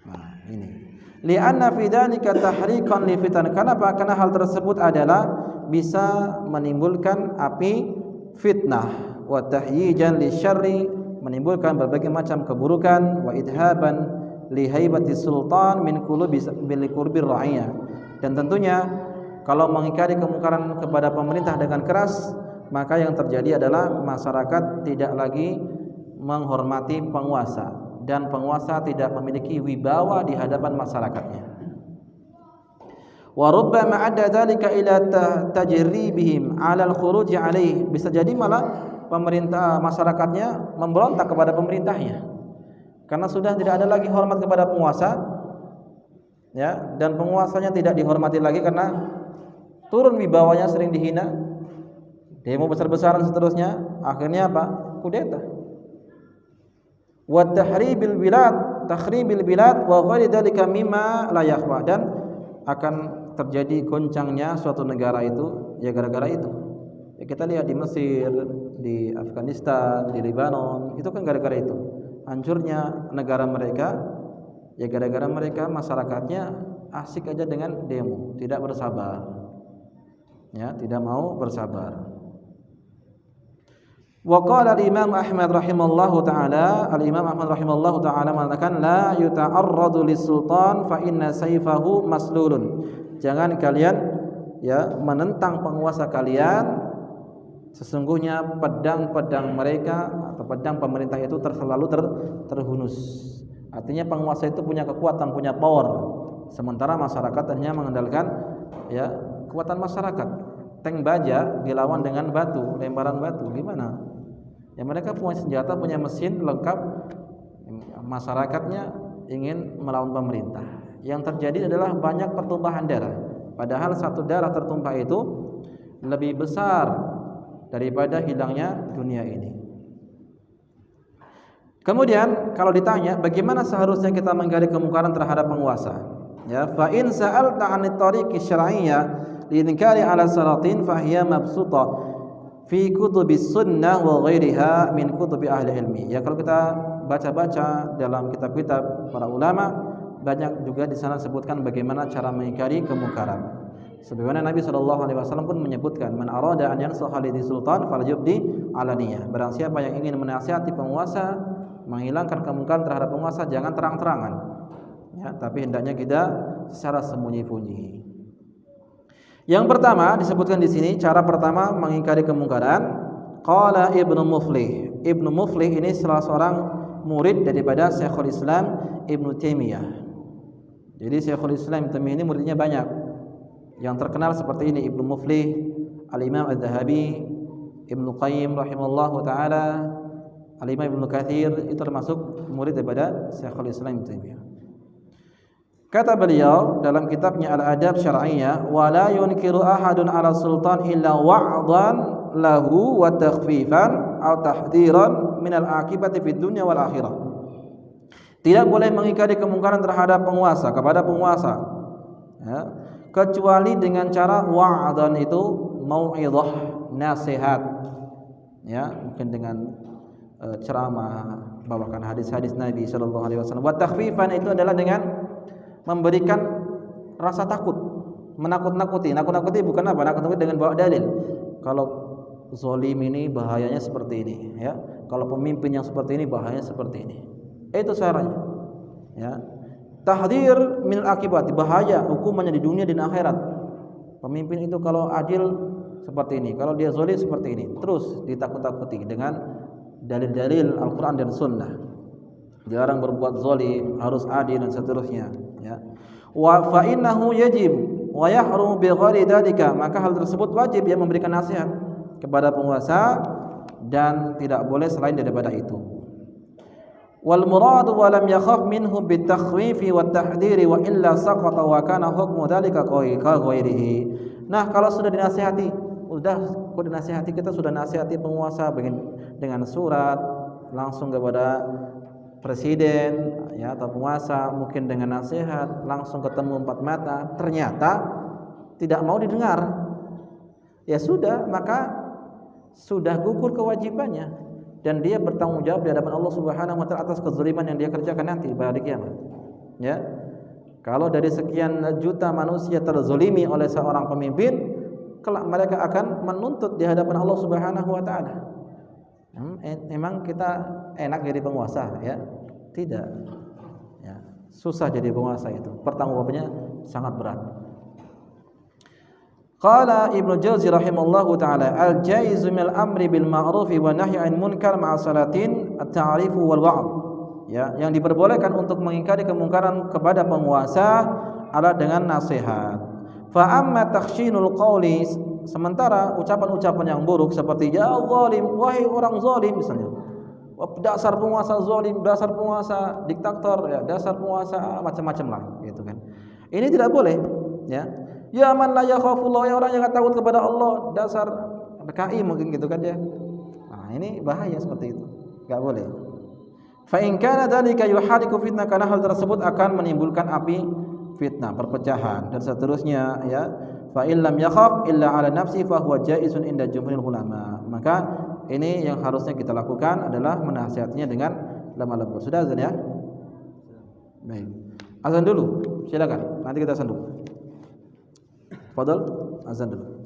Nah, ini. Li'anna fi dzalika tahriqan li fitan. Kenapa? Karena hal tersebut adalah bisa menimbulkan api fitnah, wa tahyijan li syarri, menimbulkan berbagai macam keburukan, wa idhaban li haibati sultan min qulubi bil qurbi ra'iyah. Dan tentunya kalau mengingkari kemungkaran kepada pemerintah dengan keras, maka yang terjadi adalah masyarakat tidak lagi menghormati penguasa, dan penguasa tidak memiliki wibawa di hadapan masyarakatnya. Wa rubbama adda dzalika ila tajribihim 'ala al-khuruj 'alaihi. Bisa jadi malah pemerintah masyarakatnya memberontak kepada pemerintahnya. Karena sudah tidak ada lagi hormat kepada penguasa, ya, dan penguasanya tidak dihormati lagi karena turun wibawanya, sering dihina, demo besar-besaran seterusnya, akhirnya apa? Kudeta. Wa tahribil bilad wa ghairi dzalika mimma la yakhfa, dan akan terjadi goncangnya suatu negara itu ya gara-gara itu. Ya, kita lihat di Mesir, di Afghanistan, di Lebanon, itu kan gara-gara itu. Hancurnya negara mereka ya gara-gara mereka masyarakatnya asik aja dengan demo, tidak bersabar. Ya, tidak mau bersabar. Wa qala al-Imam Ahmad rahimallahu taala, al-Imam Ahmad rahimallahu taala mengatakan la yuta'arradu lis-sultan fa inna sayfahu maslulun. Jangan kalian ya menentang penguasa kalian, sesungguhnya pedang-pedang mereka atau pedang pemerintah itu selalu terhunus. Artinya penguasa itu punya kekuatan, punya power, sementara masyarakat hanya mengandalkan ya kekuatan masyarakat. Tank baja dilawan dengan batu, lemparan batu, gimana? Ya mereka punya senjata, punya mesin lengkap, masyarakatnya ingin melawan pemerintah. Yang terjadi adalah banyak pertumpahan darah. Padahal satu darah tertumpah itu lebih besar daripada hilangnya dunia ini. Kemudian kalau ditanya bagaimana seharusnya kita mengingkari kemungkaran terhadap penguasa? Ya, fa in sa'alta 'anit tariqi syar'iyyah liinkari 'ala salatin fa hiya mabsuta fi kutubis sunnah wa ghairiha min kutubi ahli ilmi. Ya, kalau kita baca-baca dalam kitab-kitab para ulama, banyak juga di sana sebutkan bagaimana cara mengingkari kemungkaran. Sebagaimana Nabi SAW pun menyebutkan, man arada an yansaha li sultan falyubdi alaniyah. Barang siapa yang ingin menasihati penguasa, menghilangkan kemungkaran terhadap penguasa jangan terang-terangan, ya, tapi hendaknya kita secara sembunyi-sembunyi. Yang pertama disebutkan di sini, cara pertama mengingkari kemungkaran. Qala Ibnu Muflih. Ibnu Muflih ini salah seorang murid daripada Syekhul Islam Ibnu Taimiyah. Jadi Syekhul Islam Ibnu Taimiyah ini muridnya banyak. Yang terkenal seperti ini Ibnu Muflih, Al-Imam Az-Zahabi, Ibnu Qayyim rahimahullahu taala, Al-Imam Ibnu Katsir, itu termasuk murid daripada Syekhul Islam Ibnu Taimiyah. Kata beliau dalam kitabnya Al-Adab Syar'iyyah, wa la yunkiru ahadun 'ala sultan illa wa'dhan lahu wa takhfifan aw tahdhiran min al-aqibati fid dunya wal akhirah. Tidak boleh mengingkari kemungkaran terhadap penguasa, kepada penguasa, ya, kecuali dengan cara wa'dhan, itu mau'izah, nasihat, ya, mungkin dengan ceramah, bawakan hadis-hadis Nabi sallallahu alaihi wasallam. Wa takhfifan itu adalah dengan memberikan rasa takut, menakut-nakuti. Nakut-nakuti bukan apa? Nakut-nakuti dengan bawa dalil. Kalau zalim ini bahayanya seperti ini, ya. Kalau pemimpin yang seperti ini bahayanya seperti ini. Itu caranya. Ya. Tahdzir minal akibat, bahaya hukumannya di dunia dan akhirat. Pemimpin itu kalau adil seperti ini, kalau dia zalim seperti ini. Terus ditakut-takuti dengan dalil-dalil Al-Qur'an dan Sunnah. Jarang berbuat zalim, harus adil dan seterusnya, ya. Wa fa innahu yajib wa yahrum bi ghairi dzalika, maka hal tersebut wajib, ya, memberikan nasihat kepada penguasa dan tidak boleh selain daripada itu. Wal murad wa lam yakhaf minhu bit takhwifi wat tahdhiri wa illa saqata wa kana hukmu dzalika ghairihi. Nah, kalau sudah dinasihati, dinasihati, kita sudah nasihati penguasa dengan surat langsung kepada presiden, ya, atau penguasa, mungkin dengan nasihat langsung ketemu empat mata, ternyata tidak mau didengar, ya sudah, maka sudah gugur kewajibannya dan dia bertanggung jawab di hadapan Allah Subhanahu wa taala atas kezaliman yang dia kerjakan nanti pada hari kiamat, ya. Kalau dari sekian juta manusia terzalimi oleh seorang pemimpin, kelak mereka akan menuntut di hadapan Allah Subhanahu wa taala. Emang kita enak jadi penguasa, ya? Tidak, ya. Susah jadi penguasa itu, pertanggungjawabannya sangat berat. Qala Ibnu Jauzi rahimallahu taala, al-jaizu minal amri bil ma'ruf wa nahyi 'anil munkar ma'a salatin at-ta'rifu wal wa'd. Ya, yang diperbolehkan untuk mengingkari kemungkaran kepada penguasa adalah dengan nasihat. Fa amma takhshinul qawli, sementara ucapan-ucapan yang buruk seperti ya zalim, wahai orang zalim misalnya, dasar penguasa zalim, dasar penguasa diktator, ya, dasar penguasa macam-macam lah, gitu kan. Ini tidak boleh, ya. Ya man la yakhafullah, ya orang yang takut kepada Allah, dasar PKI mungkin, gitu kan, ya. Nah, ini bahaya seperti itu. Enggak boleh. Fa in kana dzalika yuhariku fitnah, karena hal tersebut akan menimbulkan api fitnah, perpecahan dan seterusnya, ya. Fa in lam yakhaf illa ala nafsi fa huwa jaizun inda jumhuril ulama. Maka ini yang harusnya kita lakukan adalah menasihatinya dengan lemah lembut. Sudah azan, ya? Baik. Azan dulu. Silakan. Nanti kita azan dulu. Fadhal, azan dulu.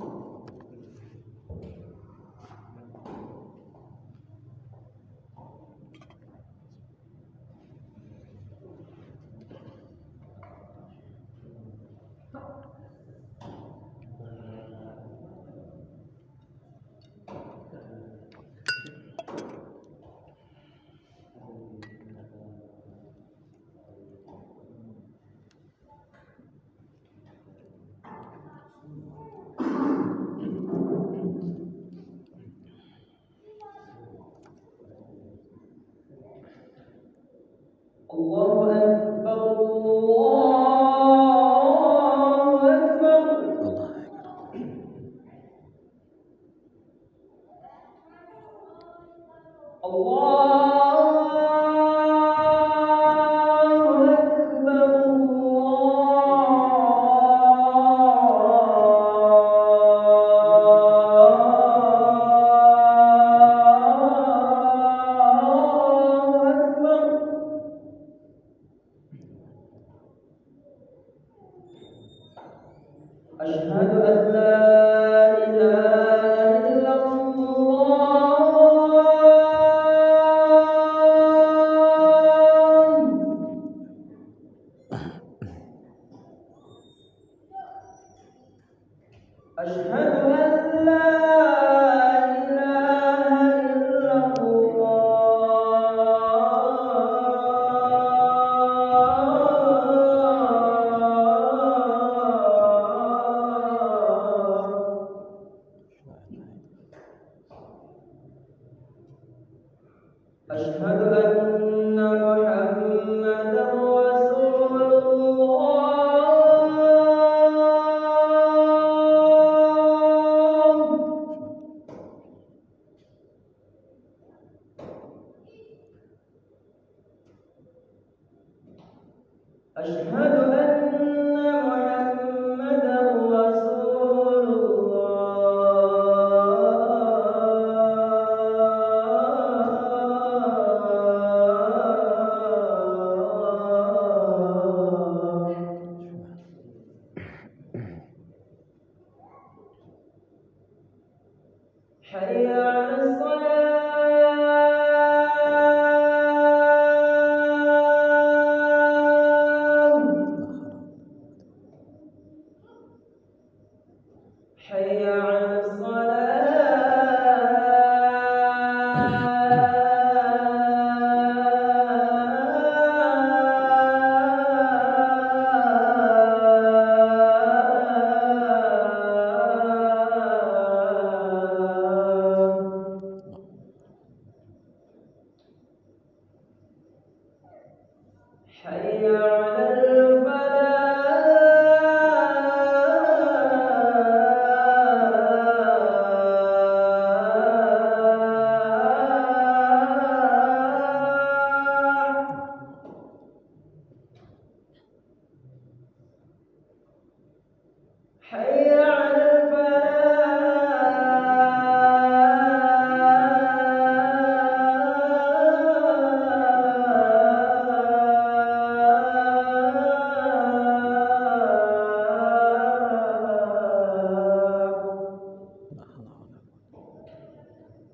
Allahu Akbar, Allahu Akbar. Asyhadu an la ilaha illallah. أشهد أن لا إله إلا الله أشهد أن محمدا رسول الله أشهد أن محمدا رسول الله حي على الصلاة حي على الصلاة حي على الفلاح حي على الفلاح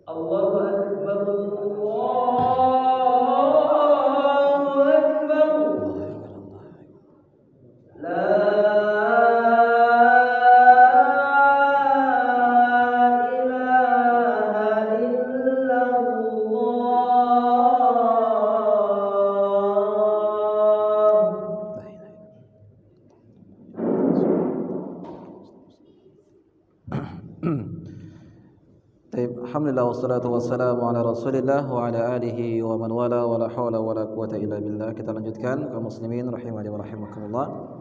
الله أكبر الله أكبر لا إله إلا الله Baik, alhamdulillah wassalatu wassalamu ala Rasulillah wa ala alihi wa man wala wala haula wala quwata illa billah. Kita lanjutkan kaum muslimin rahimani wa rahimakumullah.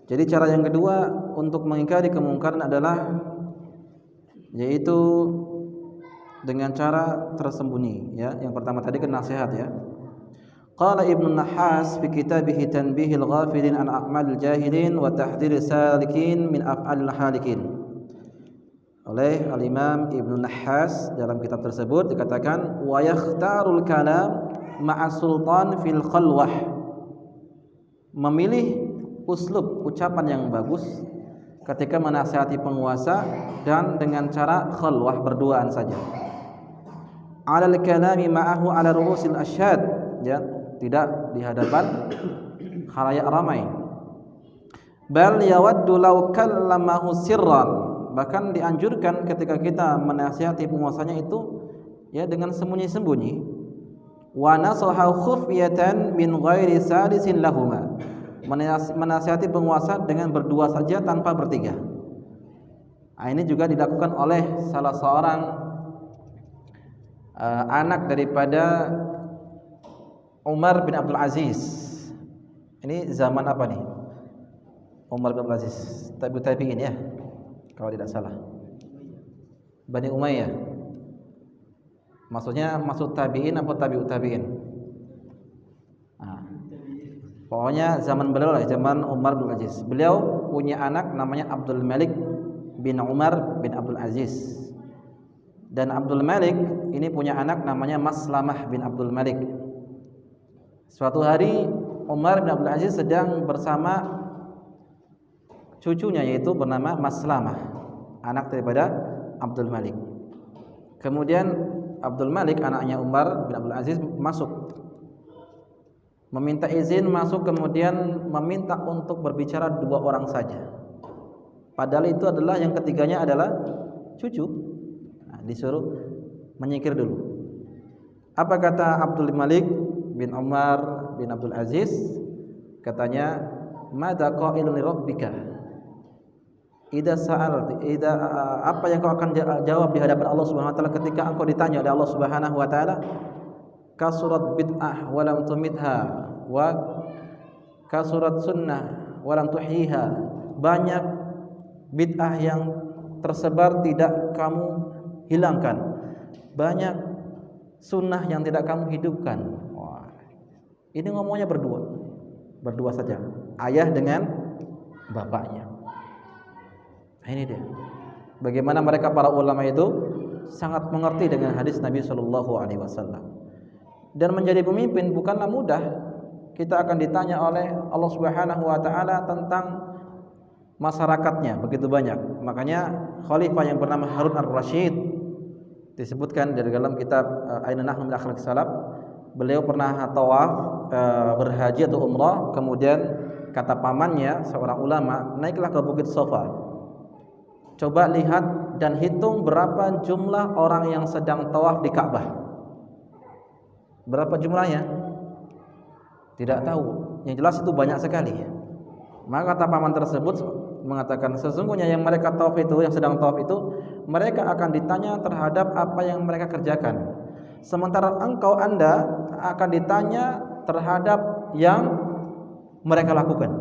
Jadi cara yang kedua untuk mengingkari kemungkaran adalah yaitu dengan cara tersembunyi ya. Yang pertama tadi kan nasihat ya. Qala Ibnu Nahas fi kitabih Tanbihil Ghafilin an A'malil Jahilin wa Tahdhir Salikin min Af'alil Halikin. Oleh Al-Imam Ibnu Nahas dalam kitab tersebut dikatakan wa yakhtarul kalam ma'a sultan fil khalwah, memilih uslub ucapan yang bagus ketika menasihati penguasa dan dengan cara khalwah berduaan saja. Alal kalami ma'ahu ala ru'usil asyhad, ya, tidak di hadapan khalayak ramai. Bal yawaddu law kallamahu sirran, bahkan dianjurkan ketika kita menasihati penguasanya itu ya dengan sembunyi-sembunyi. Wa nasaha khufyatan min ghairi salisin lahuma, menasihati penguasa dengan berdua saja tanpa bertiga. Nah, ini juga dilakukan oleh salah seorang anak daripada Umar bin Abdul Aziz. Ini zaman apa nih? Umar bin Abdul Aziz, tabi'in ya, kalau tidak salah. Bani Umayyah. Maksudnya maksud tabi'in apa tabi'ut tabi'in? Nah, pokoknya zaman beliau lah, zaman Umar bin Abdul Aziz. Beliau punya anak namanya Abdul Malik bin Umar bin Abdul Aziz. Dan Abdul Malik ini punya anak namanya Maslamah bin Abdul Malik. Suatu hari Umar bin Abdul Aziz sedang bersama cucunya yaitu bernama Maslamah, anak daripada Abdul Malik. Kemudian Abdul Malik anaknya Umar bin Abdul Aziz masuk, meminta izin masuk, kemudian meminta untuk berbicara 2 orang saja. Padahal itu adalah yang ketiganya adalah cucu. Nah, disuruh menyingkir dulu. Apa kata Abdul Malik bin Umar bin Abdul Aziz? Katanya, "Madza qailun li rabbika?" Apa yang kau akan jawab di hadapan Allah Subhanahu wa taala ketika engkau ditanya oleh Allah Subhanahu wa taala? Kasurat bid'ah wa lam tumitha wa kasurat sunnah wa lam tuhyiha. Banyak bid'ah yang tersebar tidak kamu hilangkan. Banyak sunnah yang tidak kamu hidupkan. Wah. Ini ngomongnya berdua saja, ayah dengan bapaknya. Nah, ini dia. Bagaimana mereka para ulama itu sangat mengerti dengan hadis Nabi Shallallahu Alaihi Wasallam. Dan menjadi pemimpin bukanlah mudah. Kita akan ditanya oleh Allah Subhanahu Wa Taala tentang masyarakatnya begitu banyak. Makanya khalifah yang bernama Harun ar-Rasyid disebutkan dari dalam kitab Aina Nahnu min Akhlaqis Salaf. Beliau pernah tawaf berhaji atau umrah, kemudian kata pamannya seorang ulama, naiklah ke Bukit Safa. Coba lihat dan hitung berapa jumlah orang yang sedang tawaf di Ka'bah. Berapa jumlahnya? Tidak tahu. Yang jelas itu banyak sekali. Maka kata paman tersebut mengatakan, sesungguhnya yang mereka tawaf itu, yang sedang tawaf itu, mereka akan ditanya terhadap apa yang mereka kerjakan. Sementara Anda akan ditanya terhadap yang mereka lakukan.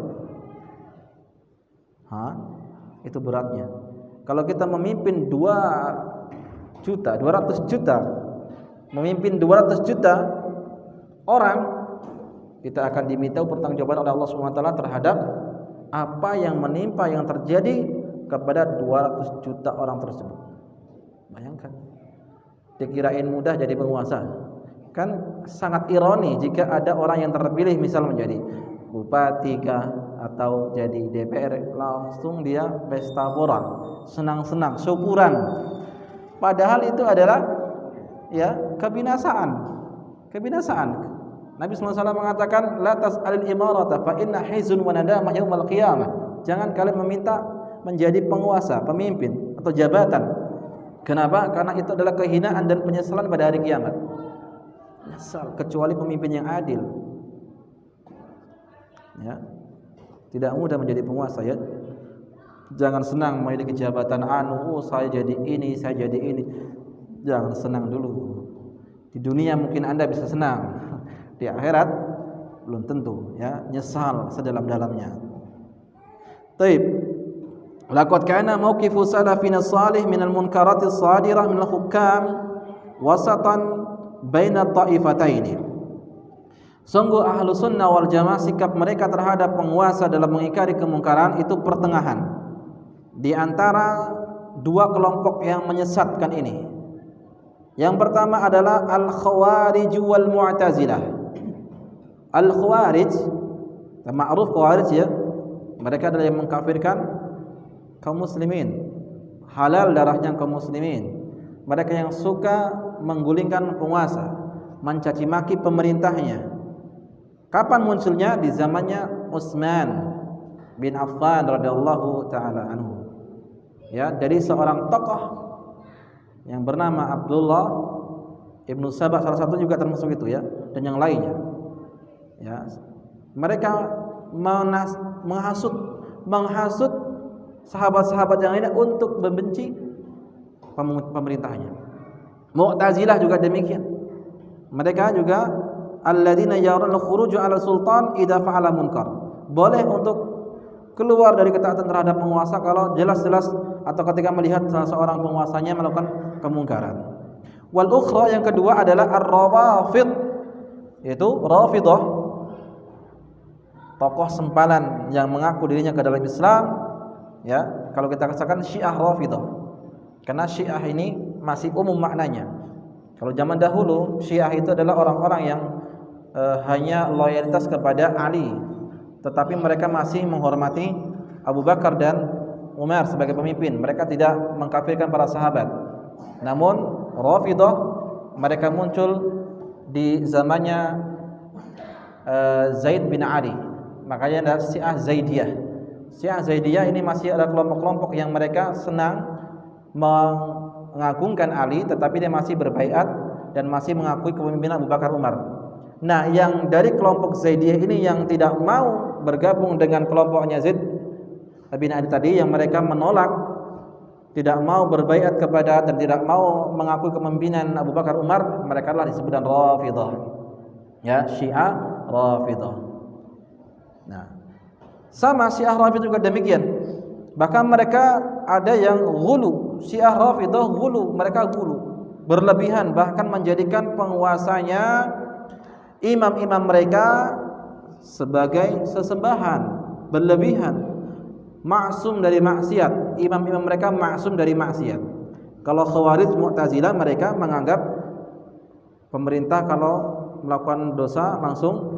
Itu beratnya. Kalau kita memimpin 200 juta, memimpin 200 juta orang, kita akan diminta pertanggungjawaban oleh Allah Subhanahu wa taala terhadap apa yang menimpa, yang terjadi kepada 200 juta orang tersebut. Bayangkan. Dikirain mudah jadi penguasa. Kan sangat ironi jika ada orang yang terpilih misal menjadi bupati kah atau jadi DPR, langsung dia pesta pora, senang-senang, syukuran. Padahal itu adalah kebinasaan. Nabi sallallahu alaihi wasallam mengatakan, la tas'alil imarata fa inna hizun wa nadamah yaumil qiyamah. Jangan kalian meminta menjadi penguasa, pemimpin atau jabatan. Kenapa? Karena itu adalah kehinaan dan penyesalan pada hari kiamat. Nyesal, kecuali pemimpin yang adil. Ya. Tidak mudah menjadi penguasa, ya. Jangan senang memiliki jabatan saya jadi ini, saya jadi ini. Jangan senang dulu. Di dunia mungkin Anda bisa senang. Di akhirat belum tentu, ya. Nyesal sedalam-dalamnya. Taib. Laqad kana mauqifu salafina salih minal munkarati sadirah minal hukam wasatan baina ta'ifataini. Sungguh ahlu sunnah wal jamaah sikap mereka terhadap penguasa dalam mengingkari kemungkaran itu pertengahan di antara dua kelompok yang menyesatkan ini. Yang pertama adalah al-khawarij wal mu'tazilah. Al-khawarij, ma'ruf khawarij, ya. Mereka adalah yang mengkafirkan kaum muslimin, halal darahnya kaum muslimin. Mereka yang suka menggulingkan penguasa, mencaci maki pemerintahnya. Kapan munculnya? Di zamannya Utsman bin Affan radhiyallahu taala anhu. Ya, dari seorang tokoh yang bernama Abdullah ibnu Sabah, salah satu juga termasuk itu, ya, dan yang lainnya. Ya, mereka menghasut sahabat-sahabat yang lainnya untuk membenci pemerintahnya. Mu'tazilah juga demikian. Mereka juga alladzina yarawna al-khuruj 'ala sultan idza fa'ala munkar. Boleh untuk keluar dari ketaatan terhadap penguasa kalau jelas-jelas atau ketika melihat salah seorang penguasanya melakukan kemungkaran. Wal ukhra, yang kedua adalah ar-rawafid, yaitu Rafidah, tokoh sempalan yang mengaku dirinya ke dalam Islam, ya. Kalau kita katakan Syiah Rafidah, karena Syiah ini masih umum maknanya. Kalau zaman dahulu Syiah itu adalah orang-orang yang hanya loyalitas kepada Ali, tetapi mereka masih menghormati Abu Bakar dan Umar sebagai pemimpin. Mereka tidak mengkafirkan para sahabat. Namun Rafidah mereka muncul di zamannya Zaid bin Ali. Makanya ada Syiah Zaidiyah. Syiah Zaidiyah ini masih ada kelompok-kelompok yang mereka senang mengagungkan Ali, tetapi dia masih berbaiat dan masih mengakui kepemimpinan Abu Bakar Umar. Nah, yang dari kelompok Zaidiyah ini yang tidak mau bergabung dengan kelompoknya Zaid bin Ali tadi, yang mereka menolak, tidak mau berbaiat kepada dan tidak mau mengakui kepemimpinan Abu Bakar Umar, mereka lah disebutkan Rafidhah. Ya, Syiah Rafidhah. Nah, sama Syiah Rafidhah juga demikian. Bahkan mereka ada yang ghulu, Syiah Rafidhah ghulu, mereka ghulu, berlebihan, bahkan menjadikan penguasanya imam-imam mereka sebagai sesembahan, berlebihan, maksum dari maksiat. Imam-imam mereka maksum dari maksiat. Kalau Khawarij Mu'tazilah mereka menganggap pemerintah kalau melakukan dosa langsung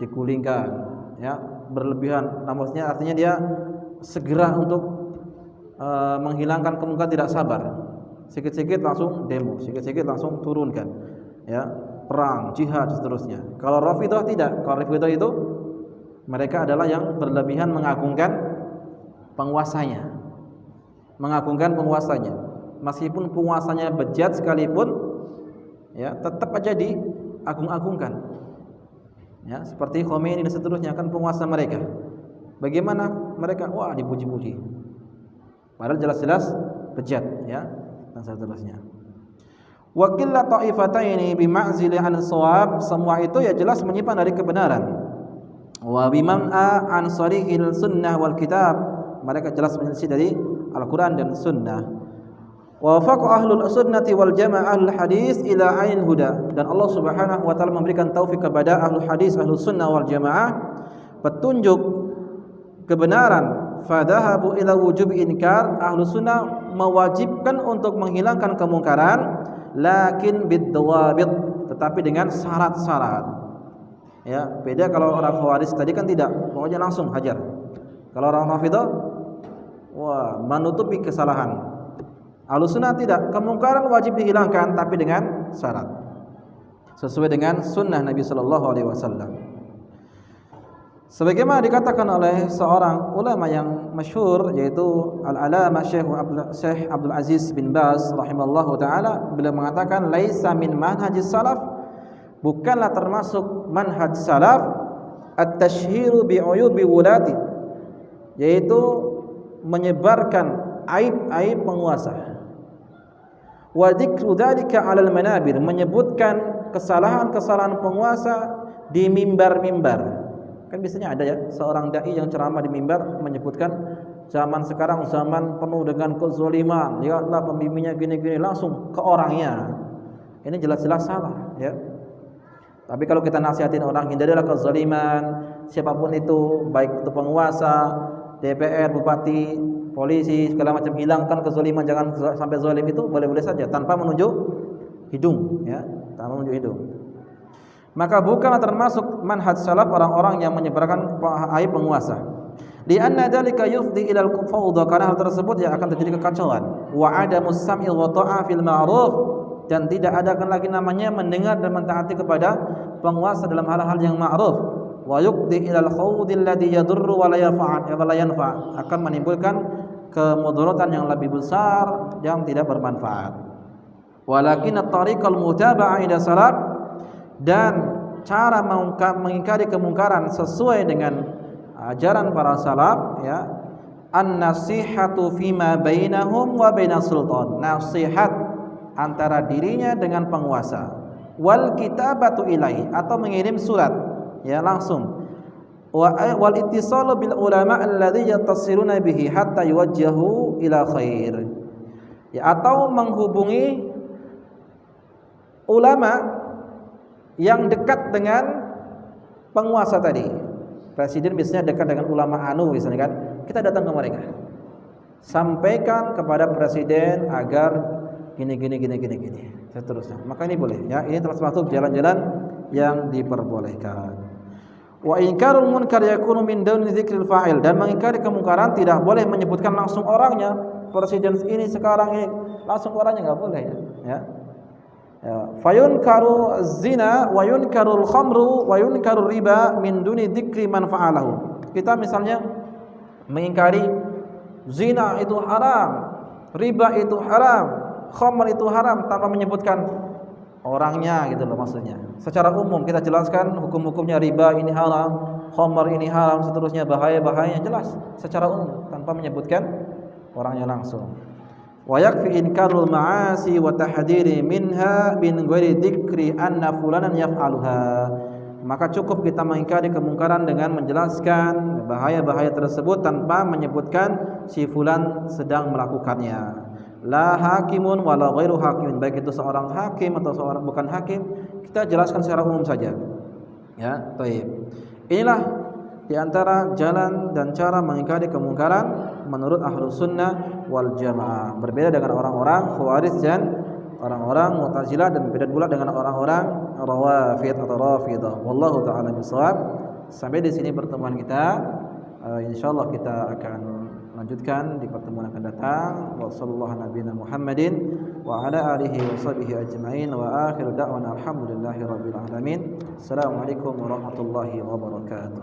digulingkan, ya, berlebihan. Maksudnya artinya dia segera untuk menghilangkan kemungkaran, tidak sabar. Sikit-sikit langsung demo, sikit-sikit langsung turunkan, ya, perang, jihad, seterusnya. Kalau Rafidhah tidak. Kalau Rafidhah itu mereka adalah yang berlebihan mengagungkan penguasanya. Mengagungkan penguasanya. Meskipun penguasanya bejat sekalipun, ya, tetap aja diagung-agungkan. Ya, seperti Khomeini dan seterusnya, kan penguasa mereka. Bagaimana mereka? Wah, dipuji-puji. Padahal jelas-jelas bejat, ya, dan seterusnya. Wa qilla ta'ifataini bima'zili an shawab, semua itu ya jelas menyimpan dari kebenaran. Wa bimam'a an sarihil sunnah wal kitab, mereka jelas menyelisih dari Al-Qur'an dan sunnah. Wa wafaqa ahlul sunnati wal jamaah ahlul hadis ila ainil huda, dan Allah Subhanahu wa taala memberikan taufik kepada ahlul hadis, ahlus sunnah wal jamaah, petunjuk kebenaran. Fadhahabu ila wujubi inkar, ahlus sunnah mewajibkan untuk menghilangkan kemungkaran, lakin bid-dawabit, tetapi dengan syarat-syarat. Ya, beda kalau orang Khawarij tadi kan tidak, pokoknya langsung hajar. Kalau orang Rafidhah, wah, menutupi kesalahan. Ahlus sunnah tidak, kemungkaran wajib dihilangkan tapi dengan syarat, sesuai dengan sunnah Nabi sallallahu alaihi wasallam. Sebagaimana dikatakan oleh seorang ulama yang masyhur, yaitu Al-Alama Syekh Abdul Aziz bin Baz rahimallahu taala, beliau mengatakan laisa min manhajis salaf, bukanlah termasuk manhaj salaf at-tashhiru bi'uyubi wulati, yaitu menyebarkan aib-aib penguasa. Wa dzikru dzalika 'alal manabir, menyebutkan kesalahan-kesalahan penguasa di mimbar-mimbar. Kan biasanya ada ya seorang dai yang ceramah di mimbar menyebutkan zaman sekarang zaman penuh dengan kezaliman, lihatlah pembimbingnya gini-gini, langsung ke orangnya. Ini jelas-jelas salah, ya. Tapi kalau kita nasihatin orang, hindarilah kezaliman, siapapun itu, baik itu penguasa, DPR, bupati, polisi, segala macam, hilangkan kezaliman, jangan sampai zalim, itu boleh-boleh saja tanpa menunjuk hidung, ya, tanpa menunjuk hidung. Maka bukanlah termasuk manhaj salaf orang-orang yang menyebarkan aib penguasa. Lianna dzalika yufdi ila al-fawdha, karena hal tersebut yang akan terjadi kekacauan. Wa adamus sam'i wa ta'a fil ma'ruf, dan tidak ada lagi namanya mendengar dan mentaati kepada penguasa dalam hal-hal yang ma'ruf. Wa yuqdi ila al-khawdi alladhi yadurru wa la yanfa', akan menimbulkan kemudaratan yang lebih besar yang tidak bermanfaat. Walakin at-tariqal mutaba'ah ila salaf, dan cara mengingkari kemungkaran sesuai dengan ajaran para salaf, ya, an-nasihatu fima bainahum wa bainas sultan, nasihat antara dirinya dengan penguasa, wal kitabatu ilaihi, atau mengirim surat, ya, langsung, wal ittisalu bil ulama alladzi yattasiluna bihi hatta yuwajjahu ila khair, ya, atau menghubungi ulama yang dekat dengan penguasa tadi. Presiden biasanya dekat dengan ulama anu, misalnya kan, kita datang ke mereka, sampaikan kepada presiden agar gini, seterusnya. Maka ini boleh, ya, ini termasuk jalan-jalan yang diperbolehkan. Wa inkarul munkar yakunu min duni dzikril fa'il, dan mengingkari kemungkaran tidak boleh menyebutkan langsung orangnya. Presiden ini sekarang ini langsung orangnya enggak boleh, ya. Fayunkaru zina wa yunkarul khamru wa yunkarul riba min duni dzikri man fa'alahu. Kita misalnya mengingkari zina itu haram, riba itu haram, khamr itu haram tanpa menyebutkan orangnya gitu loh maksudnya. Secara umum kita jelaskan hukum-hukumnya, riba ini haram, khamr ini haram, seterusnya bahaya-bahayanya jelas secara umum tanpa menyebutkan orangnya langsung. Wa yakfi inkarul ma'asi wa tahdhiri minha min ghairi dzikri anna fulanan yaf'aluha. Maka cukup kita mengingkari kemungkaran dengan menjelaskan bahaya-bahaya tersebut tanpa menyebutkan si fulan sedang melakukannya. La hakimun wala ghairu hakimin, baik itu seorang hakim atau seorang bukan hakim, kita jelaskan secara umum saja. Ya, baik. Inilah di antara jalan dan cara mengingkari kemungkaran menurut Ahlus Sunnah wal Jamaah. Berbeda dengan orang-orang Khawarij dan orang-orang Mu'tazilah, dan berbeda pula dengan orang-orang Rawafid atau Rafidah. Wallahu taala bisawab. Sampai di sini pertemuan kita. Insyaallah kita akan lanjutkan di pertemuan akan datang. Wa sallallahu nabiyana Muhammadin wa ala alihi wa sahbihi ajma'in wa akhiru da'wana alhamdulillahi rabbil alamin. Assalamualaikum warahmatullahi wabarakatuh.